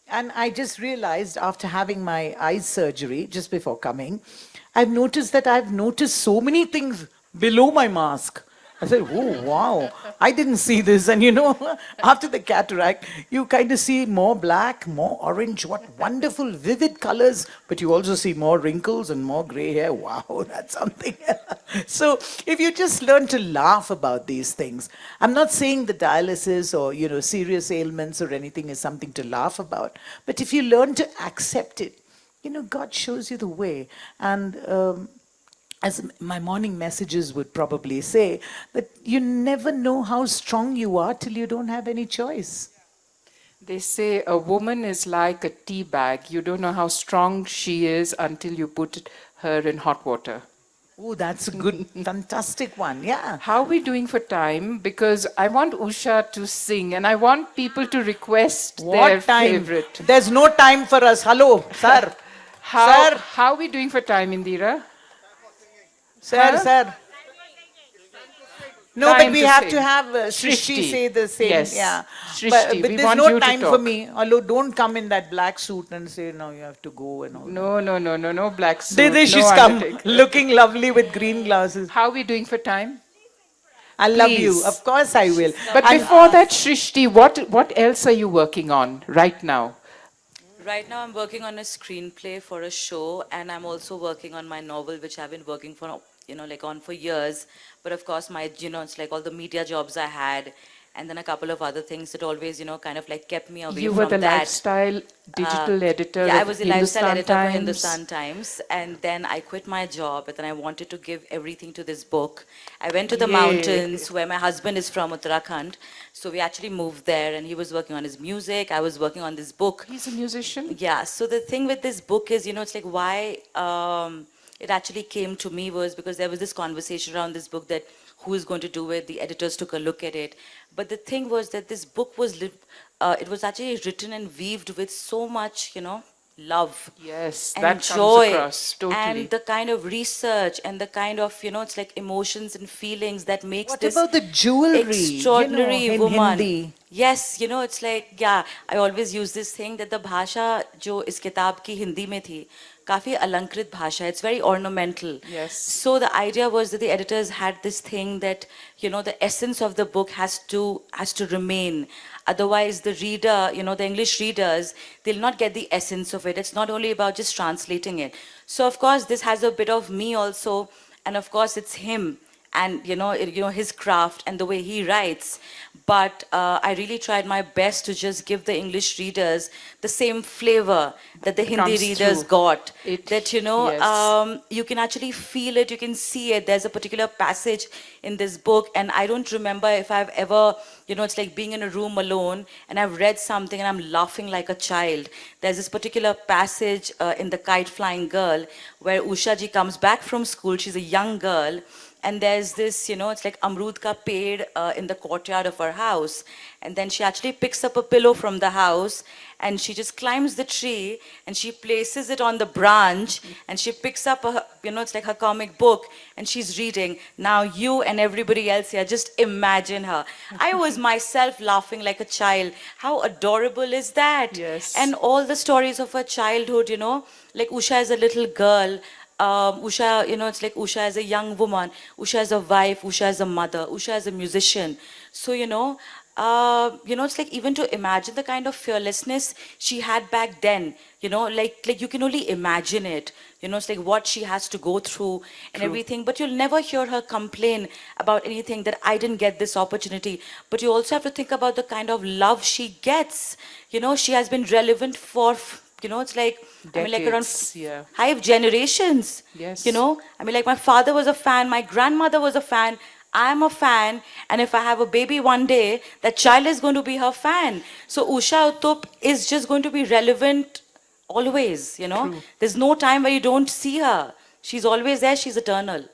S3: and I just realized after having my eye surgery just before coming, I've noticed so many things below my mask. I said, oh, wow, I didn't see this. And after the cataract, you kind of see more black, more orange, what wonderful, vivid colors, but you also see more wrinkles and more gray hair. Wow, that's something. So if you just learn to laugh about these things, I'm not saying the dialysis or, serious ailments or anything is something to laugh about, but if you learn to accept it, God shows you the way. And as my morning messages would probably say, that you never know how strong you are till you don't have any choice.
S2: They say a woman is like a tea bag. You don't know how strong she is until you put her in hot water.
S3: Oh, that's a good, fantastic one. Yeah.
S2: How are we doing for time? Because I want Usha to sing and I want people to request their favorite.
S3: There's no time for us. Hello, sir.
S2: How are we doing for time, Indira?
S3: Sir. No,
S2: Time
S3: but we
S2: to
S3: have
S2: sing.
S3: to have
S2: Srishti.
S3: Srishti say the same.
S2: Yes.
S3: Yeah.
S2: Srishti,
S3: but
S2: we
S3: there's
S2: want
S3: no
S2: you to
S3: time for
S2: talk.
S3: me. Although don't come in that black suit and say, no, you have to go and all.
S2: No, black suit.
S3: There she's
S2: no
S3: come,
S2: undertaker.
S3: looking lovely with green glasses.
S2: How are we doing for time?
S3: I love you.
S2: Please.
S3: Of course I will.
S2: But before that, Srishti, what else are you working on right now?
S4: Right now, I'm working on a screenplay for a show, and I'm also working on my novel, which I've been working for, on for years. But of course, it's like all the media jobs I had, and then a couple of other things that always, kind of like kept me away
S2: You
S4: from
S2: were the
S4: that.
S2: lifestyle digital editor.
S4: Yeah, I
S2: of
S4: was the lifestyle
S2: Hindustan
S4: editor for
S2: Times.
S4: Hindustan Times, and then I quit my job, and then I wanted to give everything to this book. I went to the
S2: Yay.
S4: mountains where my husband is from, Uttarakhand, so we actually moved there, and he was working on his music, I was working on this book.
S2: He's a musician?
S4: Yeah, so the thing with this book is, it's like why it actually came to me was because there was this conversation around this book that who is going to do it, the editors took a look at it. But the thing was that this book was, it was actually written and weaved with so much, love.
S2: Yes,
S4: And
S2: that
S4: joy,
S2: comes across, totally.
S4: and the kind of research and the kind of, it's like emotions and feelings that makes
S3: What
S4: this
S3: about the jewelry?
S4: extraordinary
S3: in
S4: woman.
S3: Hindi?
S4: Yes, it's like, yeah, I always use this thing that the bhasha jo is kitab ki Hindi mein thi, kafi alankrit bhasha, it's very ornamental.
S2: Yes.
S4: So the idea was that the editors had this thing that, the essence of the book has to remain. Otherwise, the reader, the English readers, they'll not get the essence of it. It's not only about just translating it. So of course, this has a bit of me also, and of course, it's him. And his craft and the way he writes, but I really tried my best to just give the English readers the same flavor that the Hindi
S2: Comes
S4: readers
S2: through.
S4: got.
S2: It-
S4: That
S2: yes.
S4: you can actually feel it, you can see it. There's a particular passage in this book, and I don't remember if I've ever, it's like being in a room alone, and I've read something and I'm laughing like a child. There's this particular passage in The Kite Flying Girl where Usha ji comes back from school. She's a young girl. And there's this, it's like Amrud ka ped in the courtyard of her house. And then she actually picks up a pillow from the house and she just climbs the tree and she places it on the branch and she picks up it's like her comic book and she's reading. Now you and everybody else here, just imagine her. I was myself laughing like a child. How adorable is that?
S2: Yes.
S4: And all the stories of her childhood, like Usha as a little girl, Usha, it's like Usha as a young woman, Usha as a wife, Usha as a mother, Usha as a musician. So, it's like even to imagine the kind of fearlessness she had back then, like you can only imagine it. It's like what she has to go through and everything. But you'll never hear her complain about anything that I didn't get this opportunity. But you also have to think about the kind of love she gets. She has been relevant for, it's like, I mean, like around
S2: Decades, yeah.
S4: 5 generations.
S2: Yes.
S4: I mean, like my father was a fan, my grandmother was a fan, I'm a fan, and if I have a baby one day, that child is going to be her fan. So Usha Uthup is just going to be relevant always.
S2: True.
S4: There's no time where you don't see her. She's always there, she's eternal.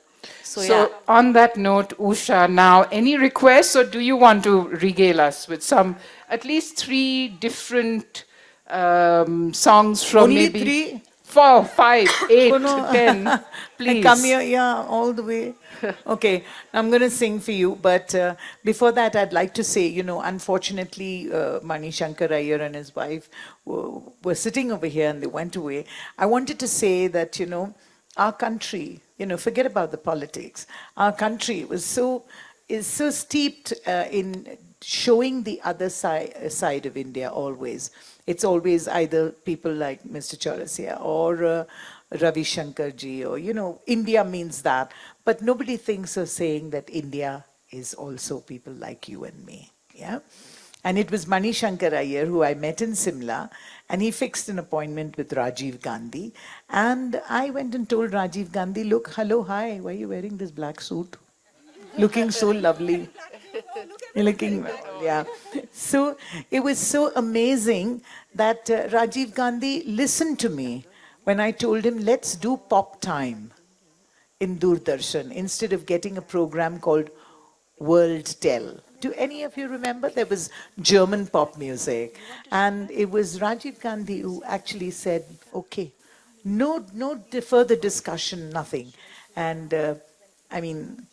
S4: So yeah.
S2: So, on that note, Usha, now any requests, or do you want to regale us with some, at least three different songs from
S3: Only
S2: maybe
S3: three?
S2: 4, 5, 8,
S3: Oh, no.
S2: 10,
S3: I
S2: please?
S3: come here, yeah, all the way. Okay, I'm going to sing for you, but before that, I'd like to say, unfortunately, Mani Shankar Iyer and his wife were sitting over here and they went away. I wanted to say that, our country, forget about the politics. Our country is so steeped in showing the other side of India always. It's always either people like Mr. Chaurasia or Ravi Shankar ji, or, India means that. But nobody thinks of saying that India is also people like you and me. Yeah? And it was Mani Shankar Iyer who I met in Simla, and he fixed an appointment with Rajiv Gandhi. And I went and told Rajiv Gandhi, look, hello, hi, why are you wearing this black suit? Looking so lovely. You're looking, yeah. So it was so amazing that Rajiv Gandhi listened to me when I told him, let's do pop time in Doordarshan instead of getting a program called World Tell. Do any of you remember? There was German pop music. And it was Rajiv Gandhi who actually said, okay, no further discussion, nothing. And I mean,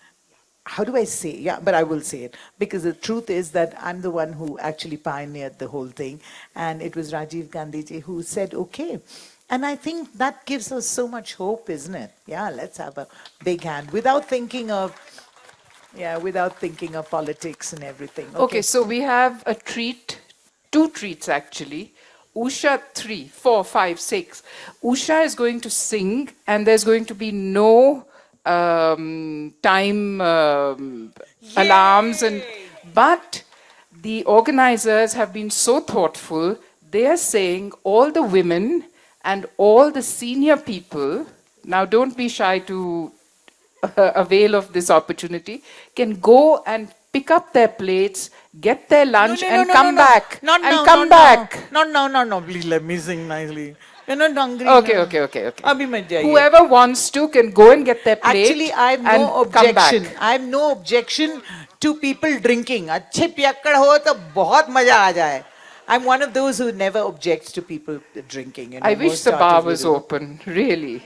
S3: how do I say? Yeah, but I will say it. Because the truth is that I'm the one who actually pioneered the whole thing. And it was Rajiv Gandhi ji who said, okay. And I think that gives us so much hope, isn't it? Yeah, let's have a big hand without thinking of, politics and everything.
S2: Okay, so we have a treat, two treats actually. Usha 3, 4, 5, 6. Usha is going to sing, and there's going to be no time alarms, but the organizers have been so thoughtful. They are saying all the women and all the senior people, now don't be shy to avail of this opportunity, can go and pick up their plates, get their lunch, and come back.
S3: Not
S2: and
S3: now,
S2: come
S3: not
S2: back.
S3: now. Not now. Please let me sing nicely. You're not hungry.
S2: Okay,
S3: na.
S2: okay.
S3: Abhi mat jaiye.
S2: Whoever wants to can go and get their plate.
S3: Actually, I have
S2: and
S3: no
S2: come back.
S3: objection. I have no objection to people drinking. अच्छे पियक्कड़ हो तो बहुत मजा आ जाए. I'm one of those who never objects to people drinking.
S2: I wish
S3: most
S2: the bar
S3: artists
S2: was
S3: do.
S2: open, really.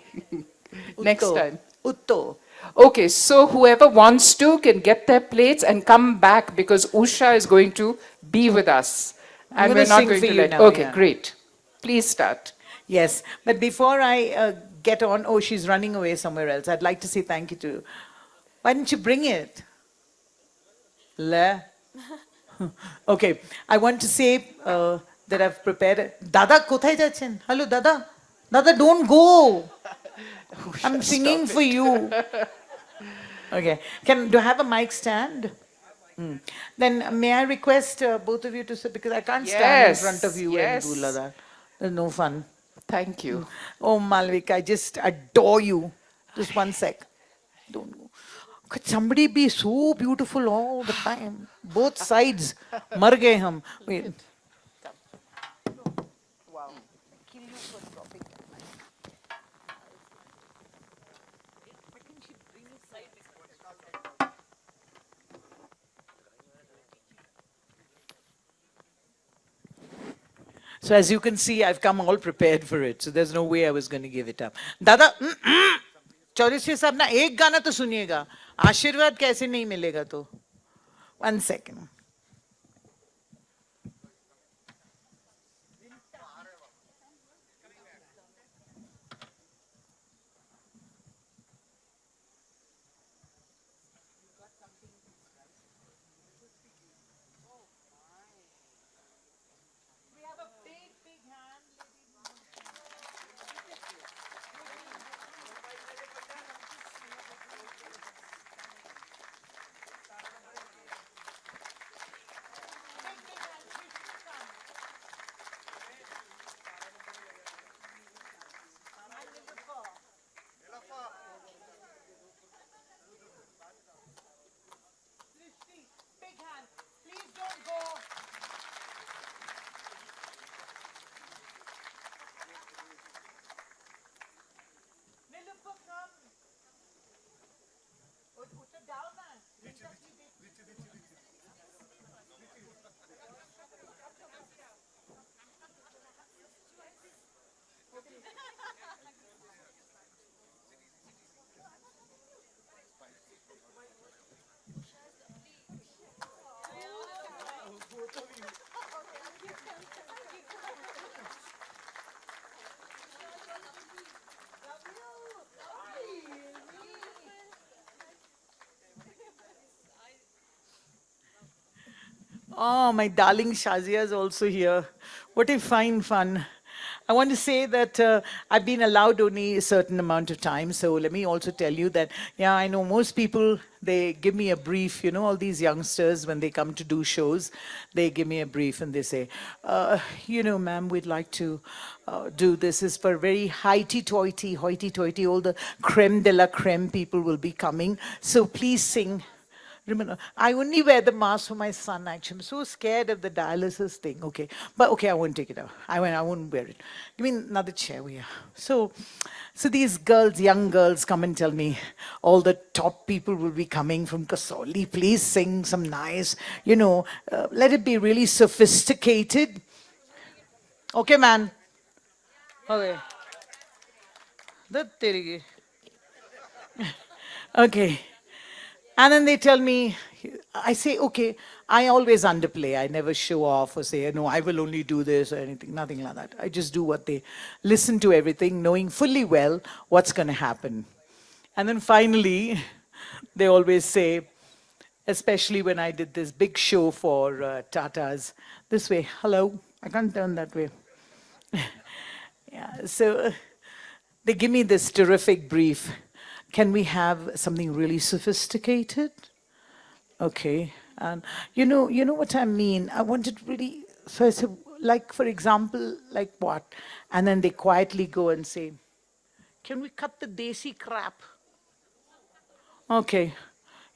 S2: Next
S3: Utto.
S2: time.
S3: Utto.
S2: Okay, so whoever wants to can get their plates and come back, because Usha is going to be with us.
S3: I'm
S2: And
S3: gonna
S2: we're not
S3: sing
S2: going
S3: for
S2: to
S3: you
S2: let.
S3: now,
S2: Okay,
S3: yeah.
S2: great. Please start.
S3: Yes, but before I get on, oh, she's running away somewhere else. I'd like to say thank you to. Why didn't you bring it? Le. Okay, I want to say that I've prepared. Dada, kothay jacchen? Hello, Dada. Dada, don't go. I'm singing for you. Okay, do I have a mic stand? Then may I request both of you to sit, because I can't stand in front of you and do
S2: yes.
S3: that. There's no fun.
S2: Thank you.
S3: Oh, Malavika, I just adore you. Just one sec. Don't go. Could somebody be so beautiful all the time? Both sides. Mar gaye hum. Wait. So as you can see, I've come all prepared for it. So there's no way I was going to give it up. Dada, Chaurasia साहब ना एक गाना तो सुनिएगा. आशीर्वाद कैसे नहीं मिलेगा तो. One second. Oh, my darling Shazia is also here. What a fine fun. I want to say that I've been allowed only a certain amount of time. So let me also tell you that, yeah, I know most people, they give me a brief, all these youngsters, when they come to do shows, they give me a brief and they say, ma'am, we'd like to do this. Is for very hoity-toity, all the creme de la creme people will be coming. So please sing. Remember, I only wear the mask for my son, actually. I'm so scared of the dialysis thing. Okay. But okay, I won't take it out. I won't wear it. Give me another chair. Yeah. So these girls, young girls, come and tell me all the top people will be coming from Kasauli. Please sing some nice, let it be really sophisticated. Okay, man. Okay. Okay. And then they tell me, I say, okay, I always underplay. I never show off or say, no, I will only do this or anything, nothing like that. I just do what they listen to everything, knowing fully well what's going to happen. And then finally, they always say, especially when I did this big show for Tatas, this way, hello, I can't turn that way. Yeah, so they give me this terrific brief. Can we have something really sophisticated? Okay, and you know what I mean. I wanted really first, like for example, like what? And then they quietly go and say, "Can we cut the desi crap?" Okay,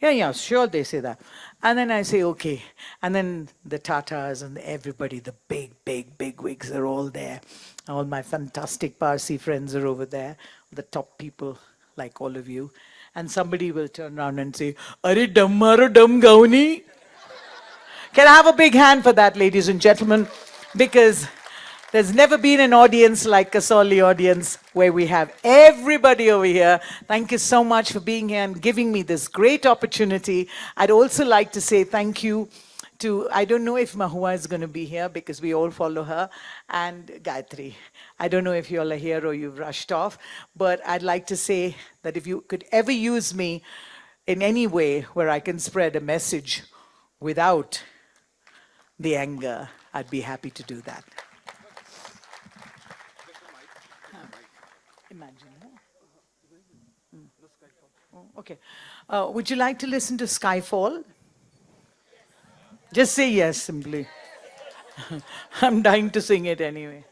S3: yeah, sure, they say that. And then I say, okay. And then the Tatas and everybody, the big wigs are all there. All my fantastic Parsi friends are over there, the top people like all of you. And somebody will turn around and say, Are dammaro dam gauni? Can I have a big hand for that, ladies and gentlemen? Because there's never been an audience like Kasauli audience where we have everybody over here. Thank you so much for being here and giving me this great opportunity. I'd also like to say thank you to, I don't know if Mahua is going to be here because we all follow her, and Gayatri. I don't know if you all are here or you've rushed off, but I'd like to say that if you could ever use me in any way where I can spread a message without the anger, I'd be happy to do that. Imagine. Oh, okay. Would you like to listen to Skyfall? Just say yes, simply. I'm dying to sing it anyway.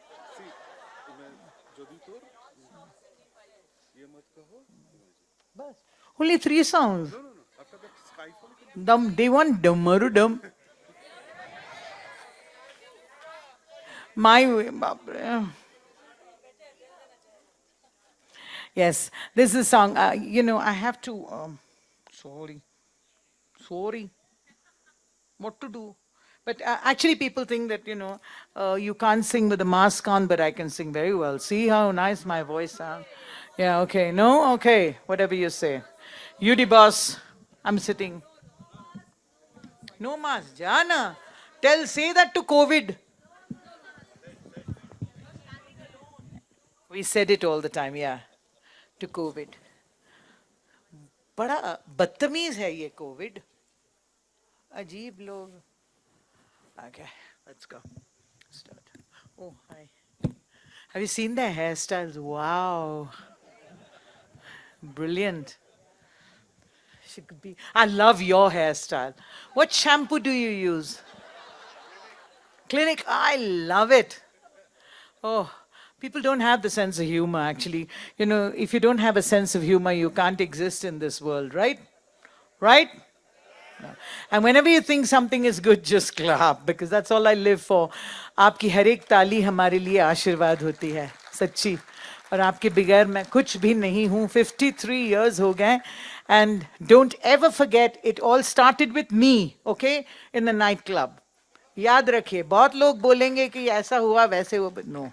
S3: Only 3 songs. They want dummaru dum. My way, yes, this is a song. I have to. Sorry. What to do? But actually, people think that you can't sing with a mask on, but I can sing very well. See how nice my voice sounds. Yeah. Okay. No. Okay. Whatever you say. You the boss. I'm sitting. No mask. Jana. Say that to COVID. We said it all the time, yeah, to COVID. बड़ा बदतमीज है ये COVID. अजीब लोग. Okay, let's go. Start. Oh, hi. Have you seen their hairstyles? Wow. Brilliant. She could be. I love your hairstyle. What shampoo do you use? Clinic. I love it. Oh. People don't have the sense of humor, actually. If you don't have a sense of humor, you can't exist in this world, right? Right? No. And whenever you think something is good, just clap, because that's all I live for. आपकी हर एक ताली हमारे लिए आशीर्वाद होती है, सच्ची. और आपके बगैर मैं कुछ भी नहीं हूँ. 53 years हो गए. And don't ever forget, it all started with me, okay? In the nightclub. याद रखिए, बहुत लोग बोलेंगे कि ऐसा हुआ, वैसे हुआ, but no.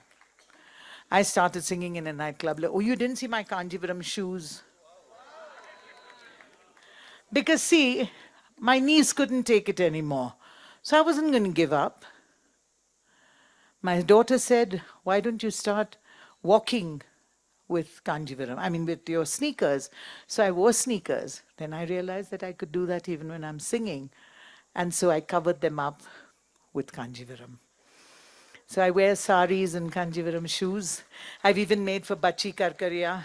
S3: I started singing in a nightclub. Oh, you didn't see my Kanjivaram shoes? Because see, my knees couldn't take it anymore. So I wasn't going to give up. My daughter said, why don't you start walking with Kanjivaram? I mean, with your sneakers. So I wore sneakers. Then I realized that I could do that even when I'm singing. And so I covered them up with Kanjivaram. So I wear saris and Kanjivaram shoes. I've even made for Bachi Karkariya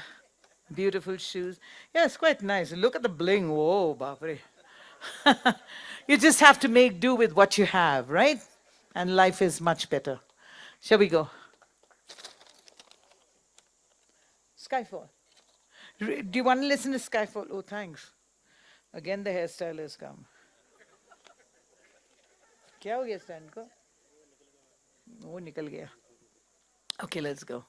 S3: beautiful shoes. Yeah, it's quite nice. Look at the bling. Whoa, Bapre. You just have to make do with what you have, right? And life is much better. Shall we go? Skyfall. Do you want to listen to Skyfall? Oh, thanks. Again, the hairstyle has come. क्या हो गया stand को? वो निकल गया. Okay, let's go.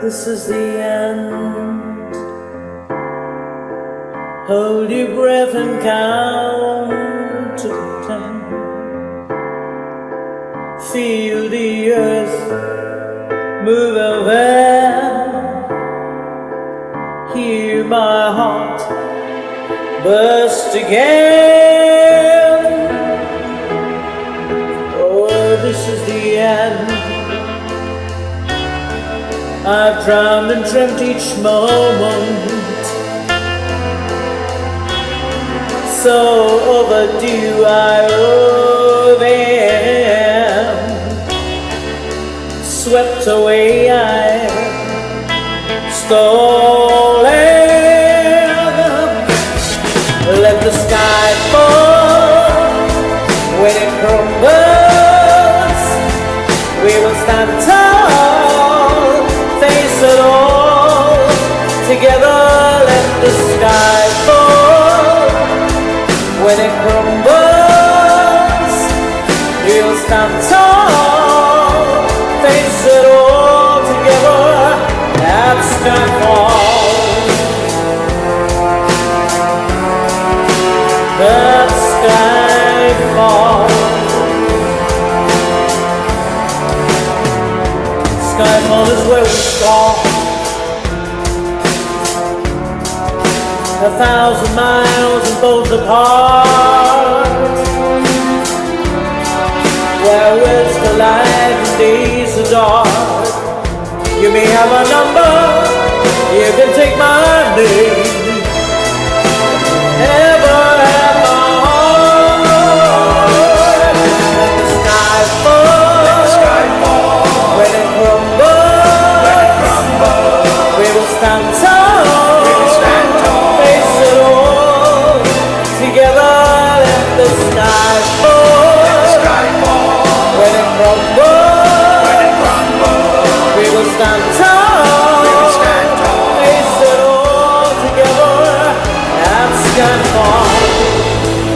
S5: This is the end. Hold your breath and count to 10. Feel the earth move away. Hear my heart burst again. Oh, this is the end. I've drowned and dreamt each moment, so overdue I owe them. Swept away I stolen. Let the sky fall when it crumbles. We will stand tall, face it all together. Let the sky fall when it crumbles. We'll stand tall, face it all together. At skyfall, at skyfall. Skyfall is where we start. 1,000 miles and both apart, where worlds collide and days are dark. You may have a number, you can take my name, never have my heart. Let the sky fall, when it crumbles, we will stand tall, face it all together. Let the sky fall, when it crumbles, we will stand tall, face it all together. At skyfall,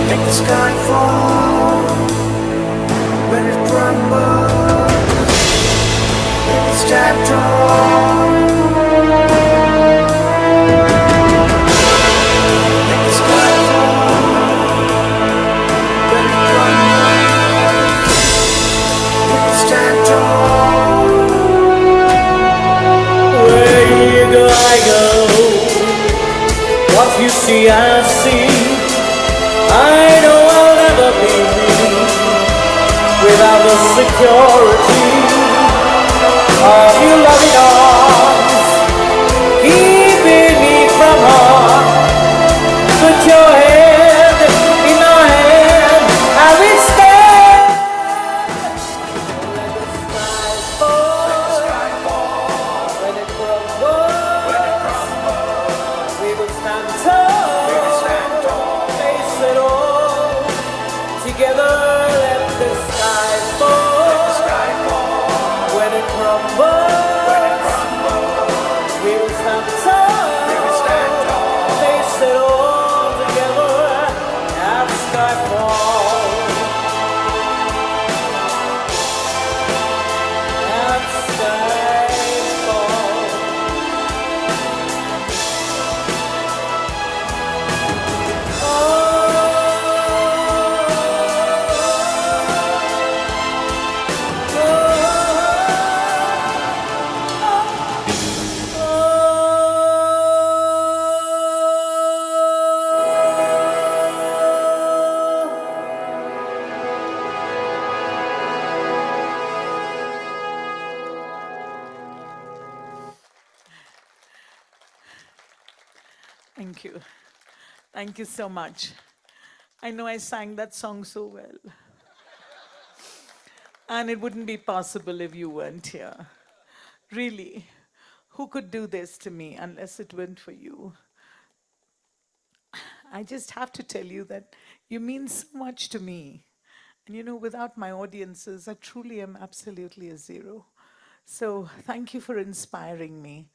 S6: Make the sky fall when it crumbles. Make it stand tall. Make the sky fall when it crumbles. Make it stand tall.
S5: where you go I go, what you see I see. I know I'll never be me without the security of your loving arms, keeping me from harm. Put your hand in my hand, I will stand. Let the sky fall, when it crumbles, we will stand tall, face it all together. Let the sky fall, when it crumbles, we will stand tall, face it all together. At skyfall, at skyfall.
S3: Thank you. Thank you so much. I know I sang that song so well. And it wouldn't be possible if you weren't here. Really, who could do this to me unless it weren't for you? I just have to tell you that you mean so much to me. And you know, without my audiences, I truly am absolutely a zero. So thank you for inspiring me.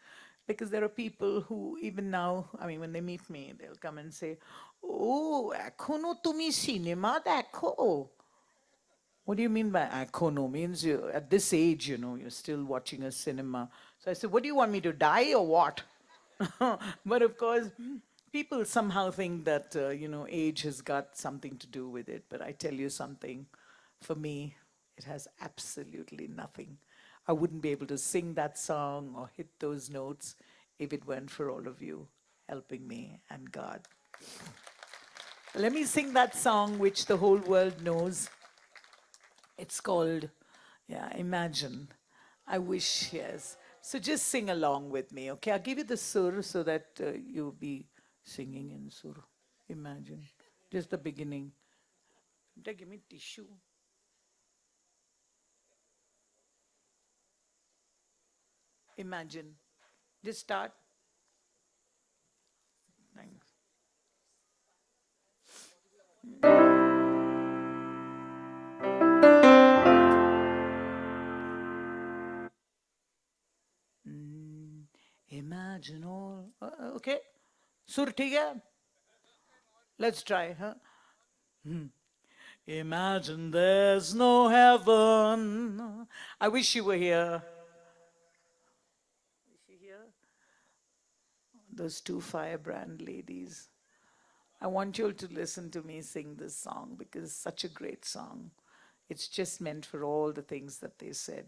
S3: Because there are people who even now, I mean, when they meet me, they'll come and say, "Oh, echono tumi cinema dekho." What do you mean by echono? Means you, at this age, you know, you're still watching a cinema. So I said, what do you want me to die or what? But of course, people somehow think that, you know, age has got something to do with it. But I tell you something, for me, it has absolutely nothing. I wouldn't be able to sing that song or hit those notes if it weren't for all of you helping me and God. Let me sing that song which the whole world knows. It's called, Imagine. I wish, yes. So just sing along with me, okay? I'll give you the sur so that you'll be singing in sur. Imagine. Just the beginning. Give me tissue. Imagine. Just start. Thanks. Imagine all. Okay. Sur theek hai? Let's try, huh? Imagine there's no heaven. I wish you were here. Is she here? Those two firebrand ladies. I want you all to listen to me sing this song because it's such a great song. It's just meant for all the things that they said.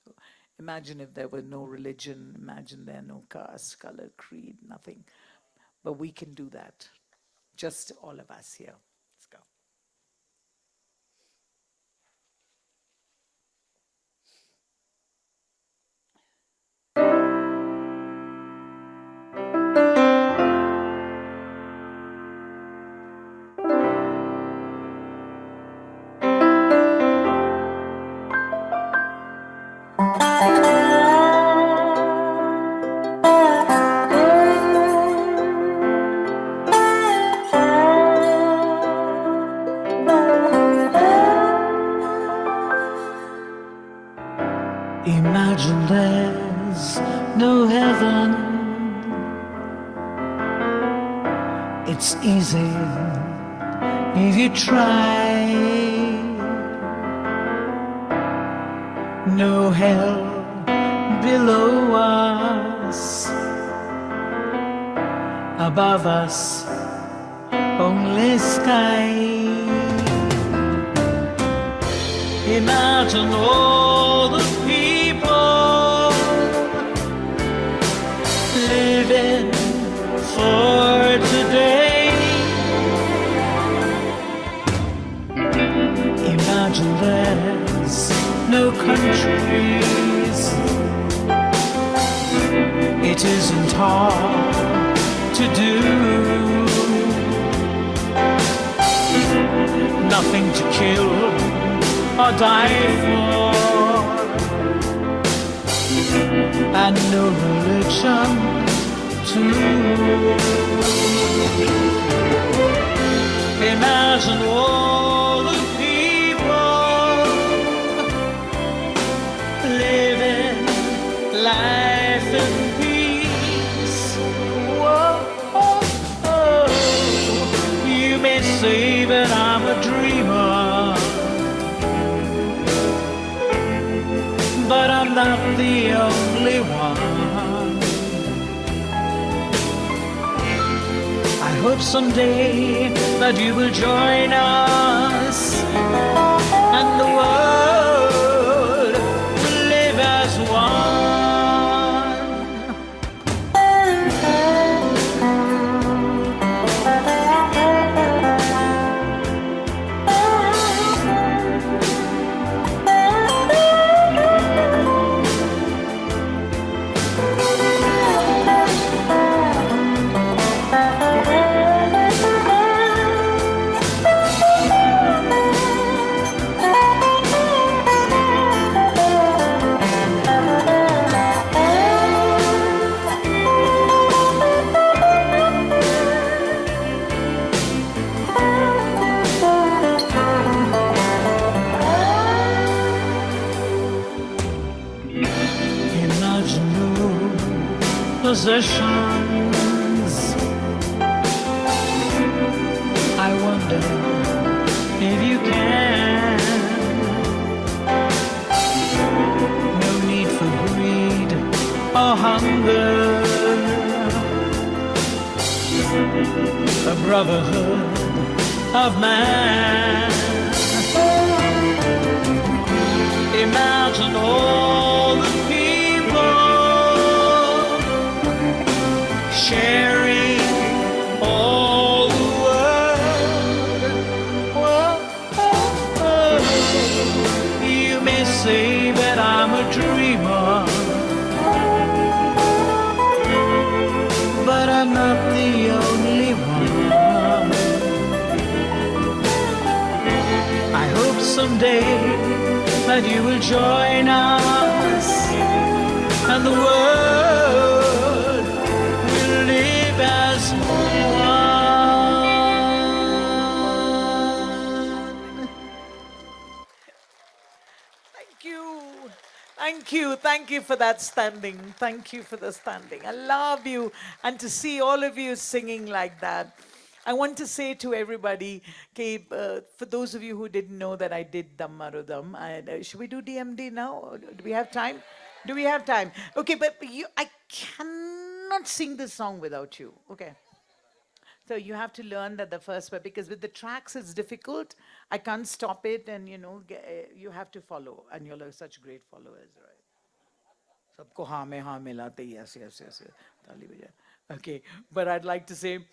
S3: So imagine if there were no religion. Imagine there are no caste, color, creed, nothing. But we can do that. Just all of us here. Let's go. Imagine there's no heaven. It's easy if you try. No hell below us. Above us, only sky. Imagine all the people living for today. Imagine there's no countries. It isn't hard to do. Nothing to kill or die for, and no religion too. Imagine all the people living life in peace. Whoa, oh, oh. You may say that I'm a dreamer, but I'm not the only one. I hope someday that you will join us and the world will live as one.
S5: possessions. I wonder if you can. No need for greed or hunger. A brotherhood of man. Imagine all the people sharing all the world. Whoa. You may say that I'm a dreamer, but I'm not the only one. I hope someday that you will join us and the world will live as one.
S3: Thank you. Thank you. Thank you for that standing. Thank you for the standing. I love you. And to see all of you singing like that. I want to say to everybody, okay, for those of you who didn't know that I did Dam Marudam, should we do DMD now? Or do we have time? Do we have time? Okay, but I cannot sing this song without you. Okay. So you have to learn that the first part, because with the tracks it's difficult. I can't stop it, and you have to follow, and you're like such great followers, right? Sabko haan mein haan milate, yes. Taali baja. Okay, but I'd like to say,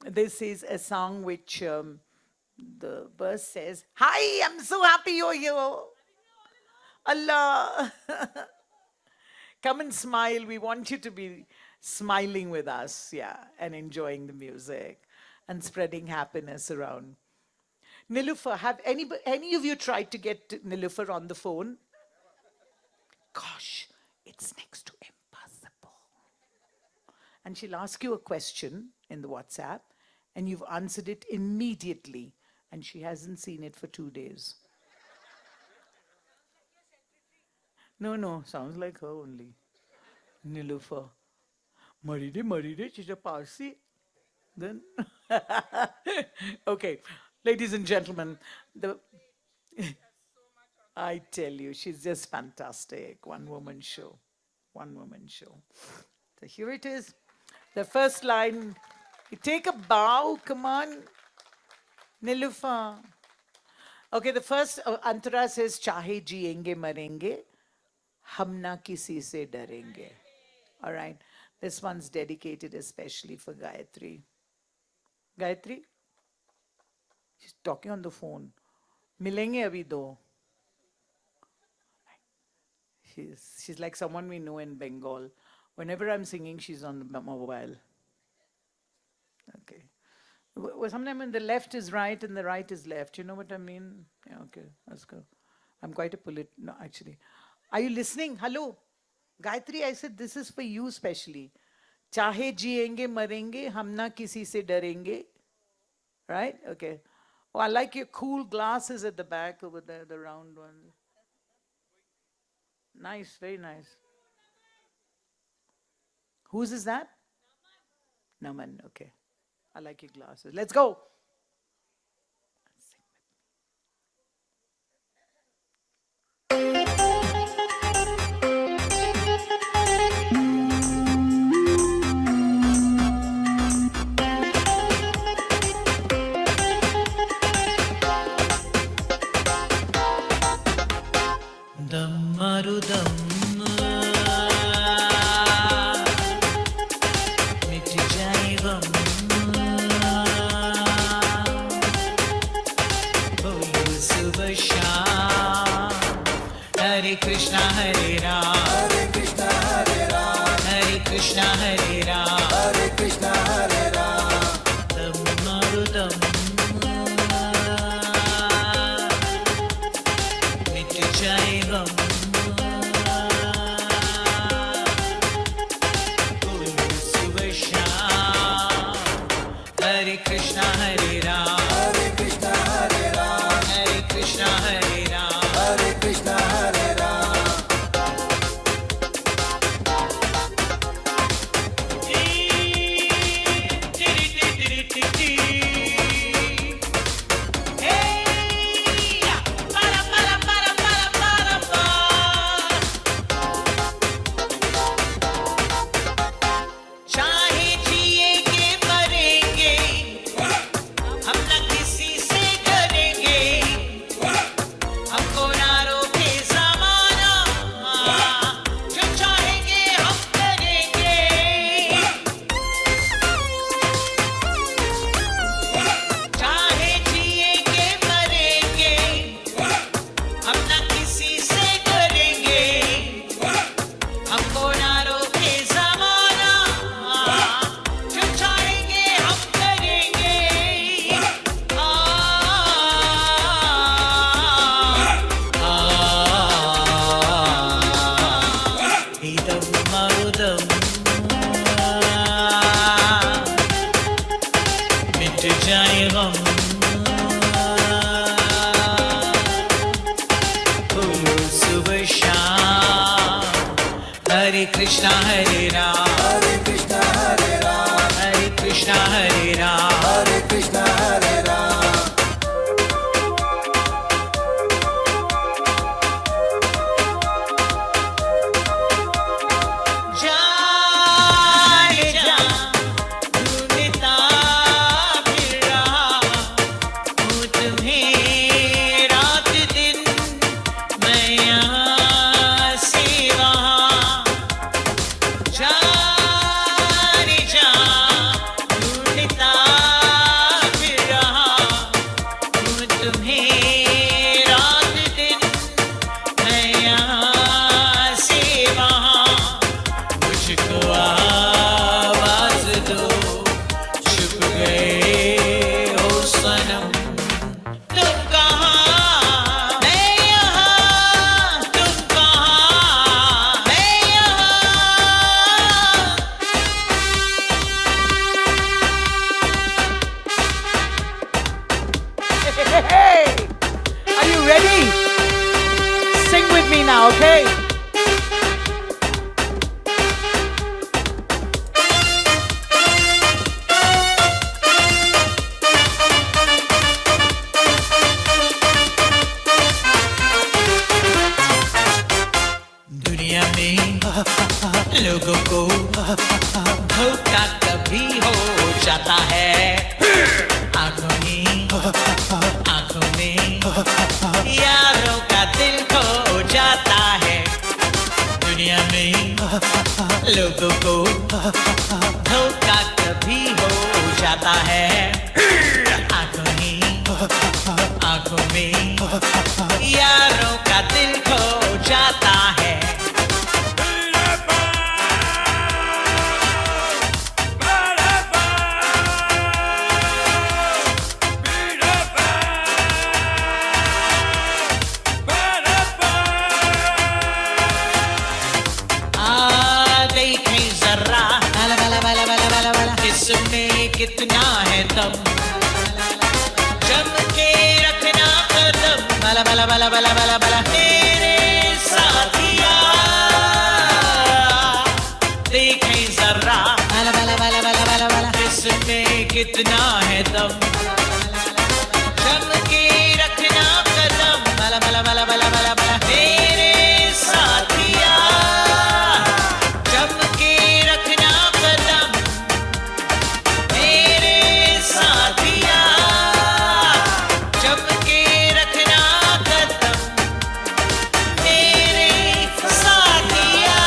S3: this is a song which the verse says, "Hi, I'm so happy you're here. Allah." Come and smile. We want you to be smiling with us, yeah, and enjoying the music and spreading happiness around. Nilufar, have any of you tried to get Nilufar on the phone? Gosh, it's next to impossible. And she'll ask you a question in the WhatsApp, and you've answered it immediately, and she hasn't seen it for 2 days. No, sounds like her only. Nilufar. Maride, she's a Parsi. Then, okay, ladies and gentlemen, I tell you, she's just fantastic. One woman show. So here it is. The first line. You take a bow, come on. Nilufar. Okay, the first antara says, "Chahe jiyenge marenge, hum na kisi se darenge." All right. This one's dedicated especially for Gayatri. Gayatri? She's talking on the phone. Milenge abhi do. She's like someone we know in Bengal. Whenever I'm singing, she's on the mobile. Okay. Sometimes when the left is right and the right is left, you know what I mean? Yeah, okay, let's go. I'm quite a no, actually. Are you listening? Hello? Gayatri, I said this is for you specially. Chahe jiyenge marenge, hum na kisi se darenge. Right? Okay. Oh, I like your cool glasses at the back over there, the round ones. Nice, very nice. Whose is that? Naman, okay. I like your glasses. Let's go.
S5: Dam marudam, mit jaye gam. Bolu subah shaam. Hare Krishna Hare Ram, Hare Krishna Hare Ram, Hare Krishna Hare Ram, Hare Krishna Hare Ram. Dam marudam, mit jaye gam. Bolu subah shaam. Hare Krishna Hare Ram, Hare Krishna Hare Ram, Hare Krishna Hare Ram, Hare Krishna Hare Ram. Hare Krishna Hare Ram,
S6: Hare Krishna Hare Ram,
S5: Hare Krishna Hare Ram,
S6: Hare Krishna Hare Ram.
S5: जाने जा ढूंढता फिर रहा हूँ तुम्हें रात दिन मैं यहाँ से वहाँ जाने जा ढूंढता फिर रहा हूँ तुम्हें रात दिन मैं यहाँ से वहाँ मुझको आवाज दो छुप गए हो सनम तुम कहाँ मैं यहाँ तुम कहाँ मैं यहाँ
S3: Hey! Are you ready? Sing with me now, okay?
S5: दुनिया में लोगों को धोखा कभी हो जाता है आंखों में यारों का दिल खो जाता है दुनिया में लोगों को धोखा कभी हो जाता है आंखों में यारों का दिल खो जाता है देखें जरा इसमें कितना है दम जम के रखना कदम बला बला बला बला बला बला मेरे साथिया देखें जरा बला बला बला बला बला बला इसमें कितना है दम जम के रखना कदम बला बला बला बला बला बला मेरे साथिया जम के रखना कदम मेरे साथिया जम के रखना कदम मेरे साथिया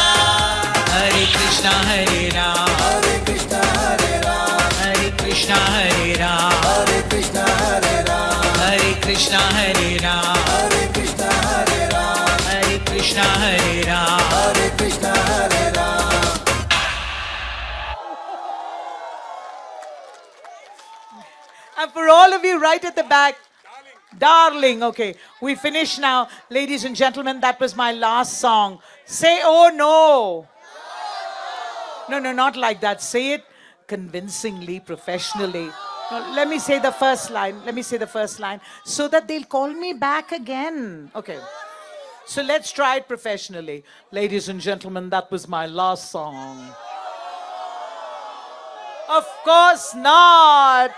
S5: हरे कृष्णा हरे Ram
S6: Hare Krishna Hare Ram,
S5: Hare Krishna Hare Ram
S6: Hare Krishna Hare Ram,
S5: Hare Krishna Hare Ram
S6: Hare Krishna Hare Ram,
S5: Hare Krishna Hare Ram
S6: Hare Krishna Hare Ram.
S3: And for all of you right at the back, darling, okay, we finish now. Ladies and gentlemen, that was my last song. Say, oh no. No, no, not like that. Say it convincingly, professionally. No, let me say the first line. Let me say the first line so that they'll call me back again. Okay. So let's try it professionally. Ladies and gentlemen, that was my last song. Of course not.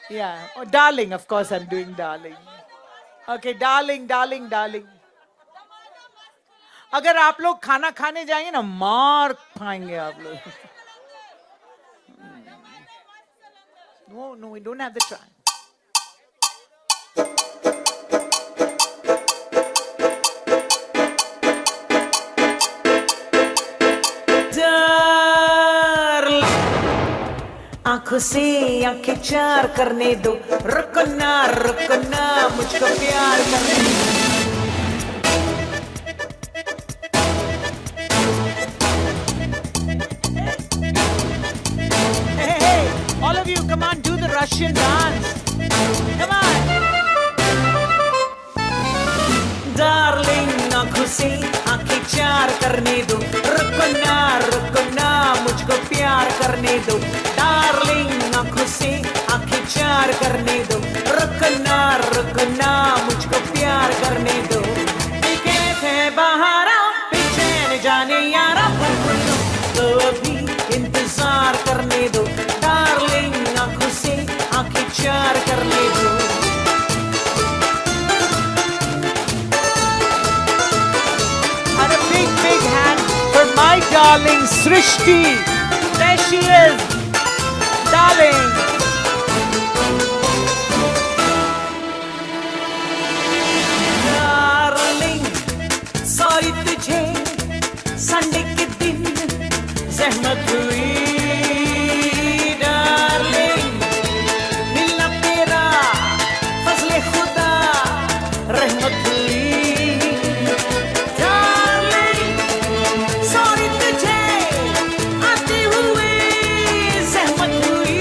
S3: Yeah. Oh, darling, of course I'm doing darling. Okay, darling, darling, darling. अगर आप लोग खाना खाने जाएंगे ना मार खाएंगे आप लोग. No, no, we don't have the time. आंखों से आंखें चार करने दो रुको ना मुझको प्यार करने दो hey, all of you come on do the Russian dance come on darling आंखों से आंखें चार करने दो रुको ना मुझको प्यार करने दो डार्लिंग आंखों से आंखें चार करने दो रुको ना मुझको प्यार करने दो टिके थे बहारा darling Srishti. There she is. Darling.
S5: Darling, sorry तुझे संडे के दिन जहमत हुई डार्लिंग मिलना तेरा फजले खुदा रहमत हुई डार्लिंग सॉरी तुझे आते हुए जहमत हुई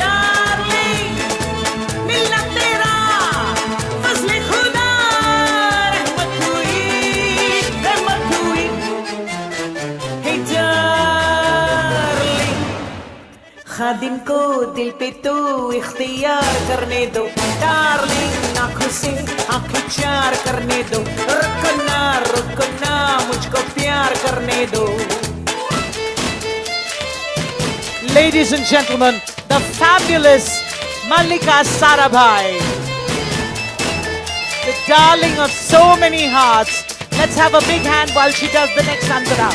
S5: डार्लिंग मिलना तेरा फजले खुदा रहमत हुई हे डार्लिंग खादिम को दिल पे तो इख्तियार करने दो डार्लिंग आंखों से आंखें चार करने दो रुको ना मुझको प्यार करने दो
S3: Ladies and gentlemen, the fabulous Malavika Sangghvi, the darling of so many hearts. Let's have a big hand while she does the next antara.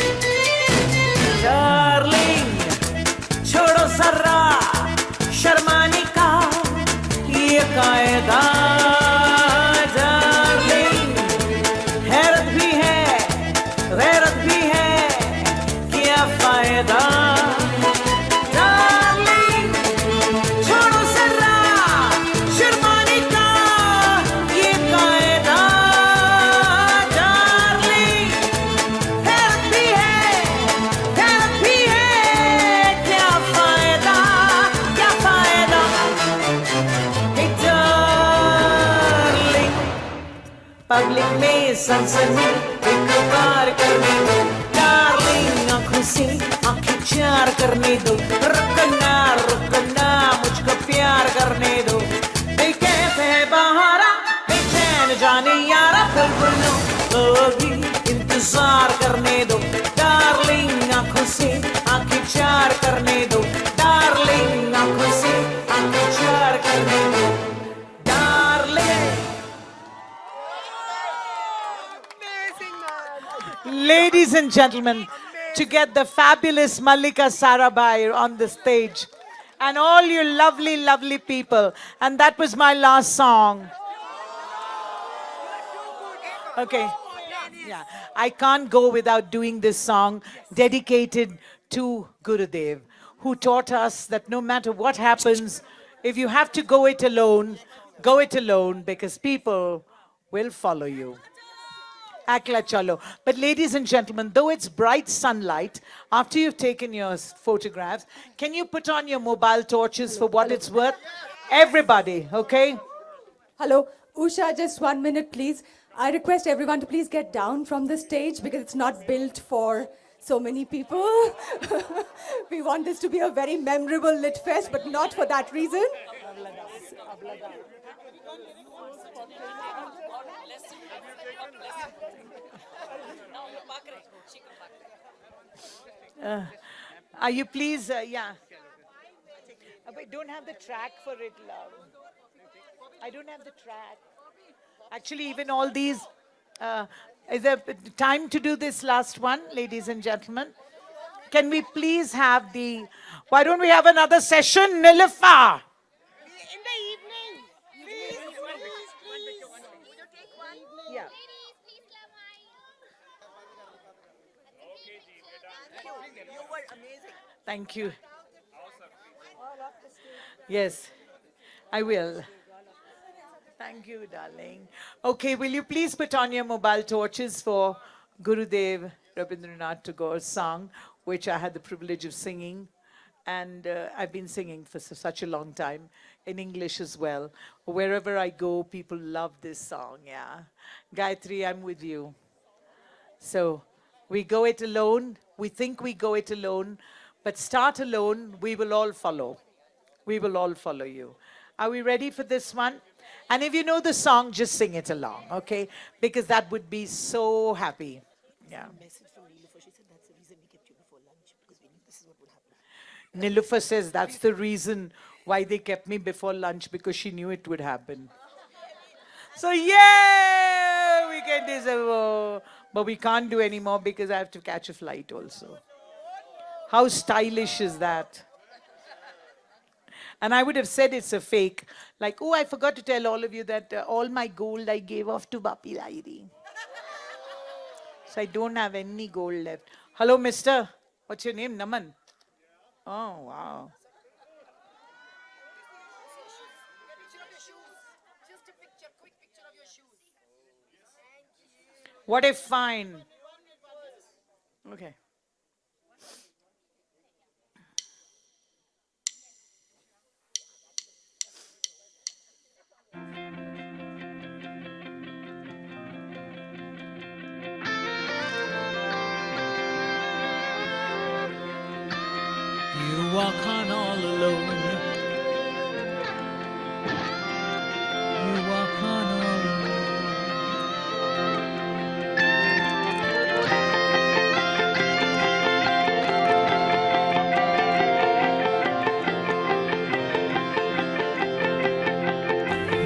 S5: Darling छोड़ो जरा शर्माने का ये कायदा डार्लिंग हैरत भी है गैरत भी है क्या फायदा डार्लिंग छोड़ो जरा शर्माने का ये कायदा डार्लिंग हैरत भी है क्या फायदा हे डार्लिंग पब्लिक में सनसनी इकरार करने दो डार्लिंग आंखों से आंखें चार करने दो रुकना मुझको प्यार करने दो कैसे है बहारा बेचैन जाने यारा बुलबुलों को भी इंतजार करने दो डार्लिंग आंखों से आंखें चार करने दो डार्लिंग आंखों से आंखें चार करने दो darling
S3: Ladies and gentlemen, to get the fabulous Malavika Sangghvi on the stage, and all you lovely, lovely people. And that was my last song. Okay. Yeah. I can't go without doing this song dedicated to Gurudev, who taught us that no matter what happens, if you have to go it alone because people will follow you. Akla chalo. But ladies and gentlemen, though it's bright sunlight, after you've taken your photographs, can you put on your mobile torches for what it's worth? Everybody, okay?
S1: Hello, Usha, just 1 minute, please. I request everyone to please get down from the stage because it's not built for so many people. We want this to be a very memorable lit fest, but not for that reason. Are you please, yeah. But don't have the track for it, love. I don't have the track. Actually, even all these, is there time to do this last one, ladies and gentlemen? Can we please have the, why don't we have another session, Nilüfer?
S7: In the evening. Please.
S3: Yeah.
S7: You were amazing.
S3: Thank you. Yes, I will. Thank you, darling. Okay, will you please put on your mobile torches for Gurudev Rabindranath Tagore's song, which I had the privilege of singing. And I've been singing for such a long time, in English as well. Wherever I go, people love this song, yeah. Gayatri, I'm with you. So, we go it alone, we think we go it alone, but start alone, we will all follow. We will all follow you. Are we ready for this one? And if you know the song, just sing it along, okay? Because that would be so happy. Yeah. Nilüfer says that's the reason why they kept me before lunch, because she knew it would happen. So, yeah, we can deserve.
S1: But we can't do any more because I have to catch a flight also. How stylish is that? And I would have said it's a fake. Like, oh, I forgot to tell all of you that all my gold I gave off to Bapi Lairi. So I don't have any gold left. Hello, mister. What's your name? Naman. Oh, wow. What a find. Okay.
S5: You walk on all alone. You walk on all alone.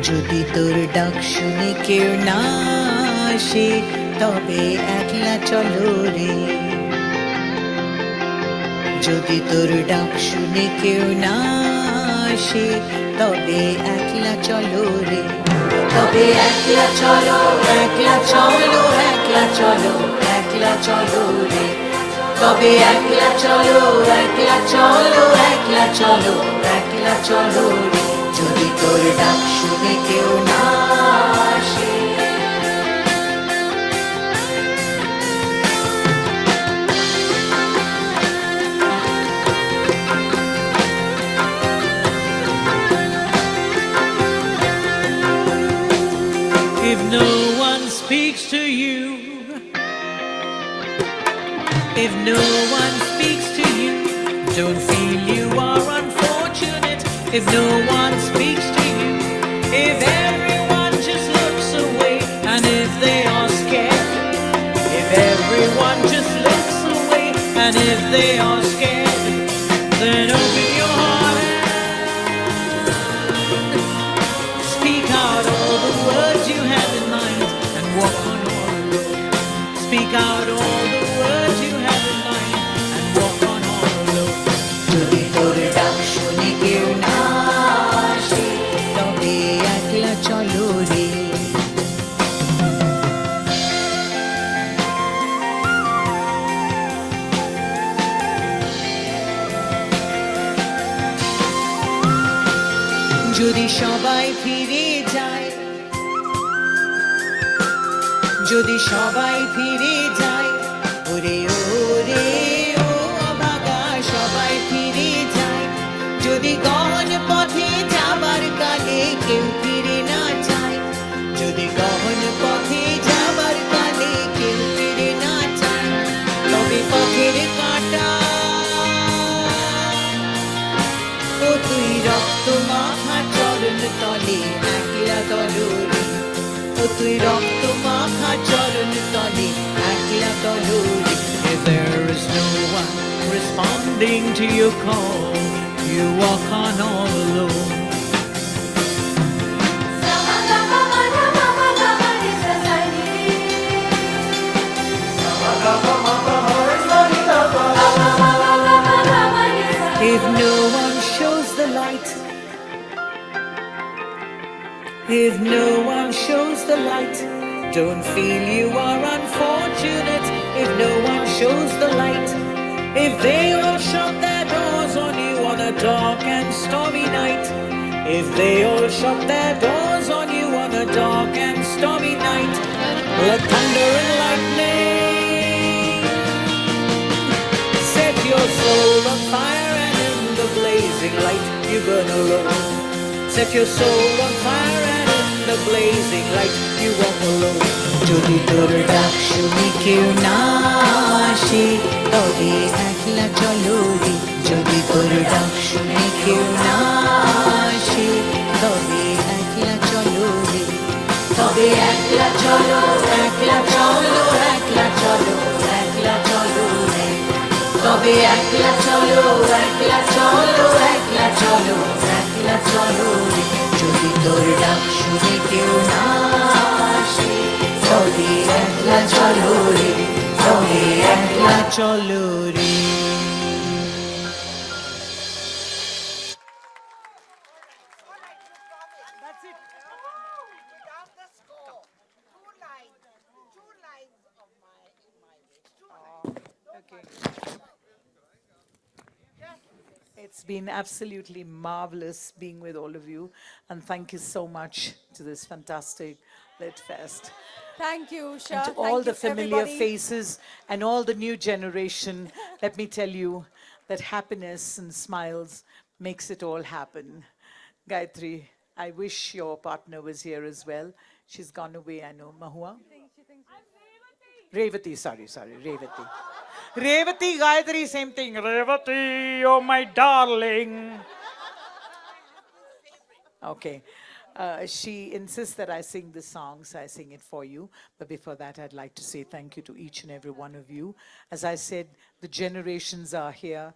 S5: যদি তোর ডাক শুনে কেউ না আসে তবে একলা চলো রে যদি তোর ডাক শুনে কেউ না আসে তবে একলা চলো রে তবে একলা চলো একলা চলো একলা চলো একলা চলো রে তবে একলা চলো একলা চলো একলা চলো একলা চলো রে যদি তোর ডাক শুনে কেউ না আসে If no one speaks to you, if no one speaks to you, don't feel you are unfortunate. If no one speaks to you, if everyone just looks away, and if they are scared, if everyone just looks away, and if they are scared, then open your heart and speak out all the words you have in mind, and walk on all alone. Speak out all the words you have in mind, and walk on all alone. যদি তোর ডাক শুনে কেউ না আসে তবে একলা চলো রে যদি সবাই ফিরে যায় যদি সবাই ফিরে যায় ওরে ওরে ও অভাগা সবাই ফিরে যায় যদি গহন পথে যাবার কালে কেউ ফিরে না যায় যদি গহন পথে যাবার কালে কেউ ফিরে না যায় তবে পথের কাঁটা ও তুই রক্ত মাখা চরণ তলে একলা দলরে ও তুই রক্ত মাখা চরণ তলে একলা দলরে If there is no one responding to your call, you walk on all alone. If no one shows the light, if no one shows the light, don't feel you are unfortunate. If no one shows the light, if they all shut their doors on you on a dark and stormy night, if they all shut their doors on you on a dark and stormy night, let thunder and lightning set your soul on fire, and in the blazing light you burn alone. Set your soul on fire, and in the blazing light you walk alone. যদি তোর ডাক শুনে কেউ না আসে তবে একলা চলো রে যদি তোর ডাক শুনে কেউ না আসে তবে একলা চলো রে তবে একলা চলো একলা চলো একলা চলো একলা চলো রে তবে একলা চলো একলা চলো একলা চলো একলা চলো রে যদি তোর ডাক শুনে কেউ না আসে তবে একলা চলো রে রঙে একলা চলো রে।
S1: That's it.
S7: Down the score. Two lines of my wish. Two lines.
S1: Okay. It's been absolutely marvelous being with all of you, and thank you so much to this fantastic Lit Fest.
S8: Thank you, Usha.
S1: And to
S8: Thank
S1: all
S8: you,
S1: the familiar
S8: everybody.
S1: faces and all the new generation, let me tell you that happiness and smiles makes it all happen. Gayatri, I wish your partner was here as well. She's gone away, I know. Mahua? Revati, sorry, Revati. Revati, Gayatri, same thing. Revati, oh my darling. Okay. She insists that I sing the song, so I sing it for you. But before that, I'd like to say thank you to each and every one of you. As I said, the generations are here.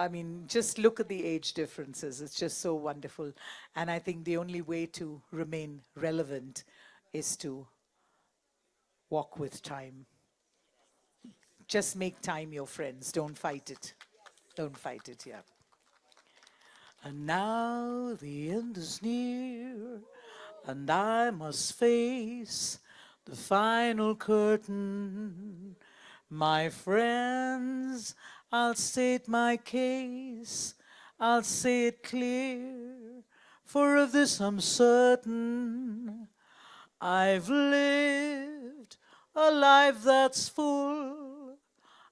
S1: I mean, just look at the age differences. It's just so wonderful. And I think the only way to remain relevant is to walk with time. Just make time your friends. Don't fight it. Don't fight it, yeah. And now the end is near, and I must face the final curtain. My friends, I'll state my case, I'll say it clear, for of this I'm certain. I've lived a life that's full,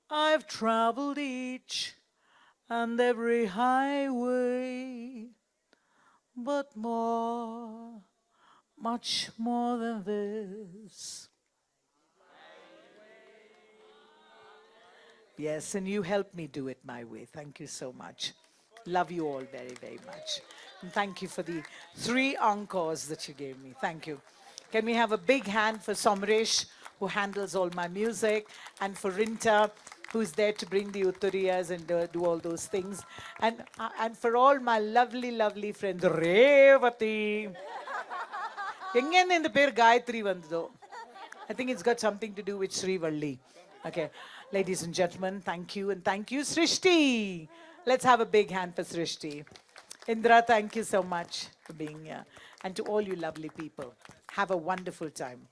S1: I've traveled each and every highway, but more, much more than this. Yes, and you helped me do it my way. Thank you so much. Love you all very, very much. And thank you for the 3 encores that you gave me. Thank you. Can we have a big hand for Somresh, who handles all my music, and for Rinta, who's there to bring the uttariyas and do all those things. And for all my lovely, lovely friends, Revati. Engen in the per Gayatri vandho. I think it's got something to do with Sri Valli. Okay, ladies and gentlemen, thank you, and thank you, Srishti. Let's have a big hand for Srishti. Indra, thank you so much for being here. And to all you lovely people, have a wonderful time.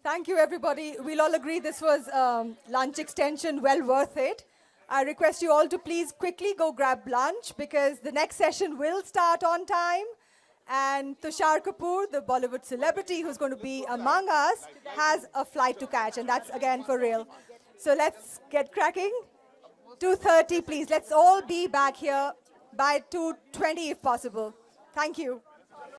S8: Thank you, everybody. We'll all agree this was lunch extension, well worth it. I request you all to please quickly go grab lunch because the next session will start on time. And Tushar Kapoor, the Bollywood celebrity who's going to be among us, has a flight to catch, and that's again for real. So let's get cracking. 2:30, please. Let's all be back here by 2:20 if possible. Thank you.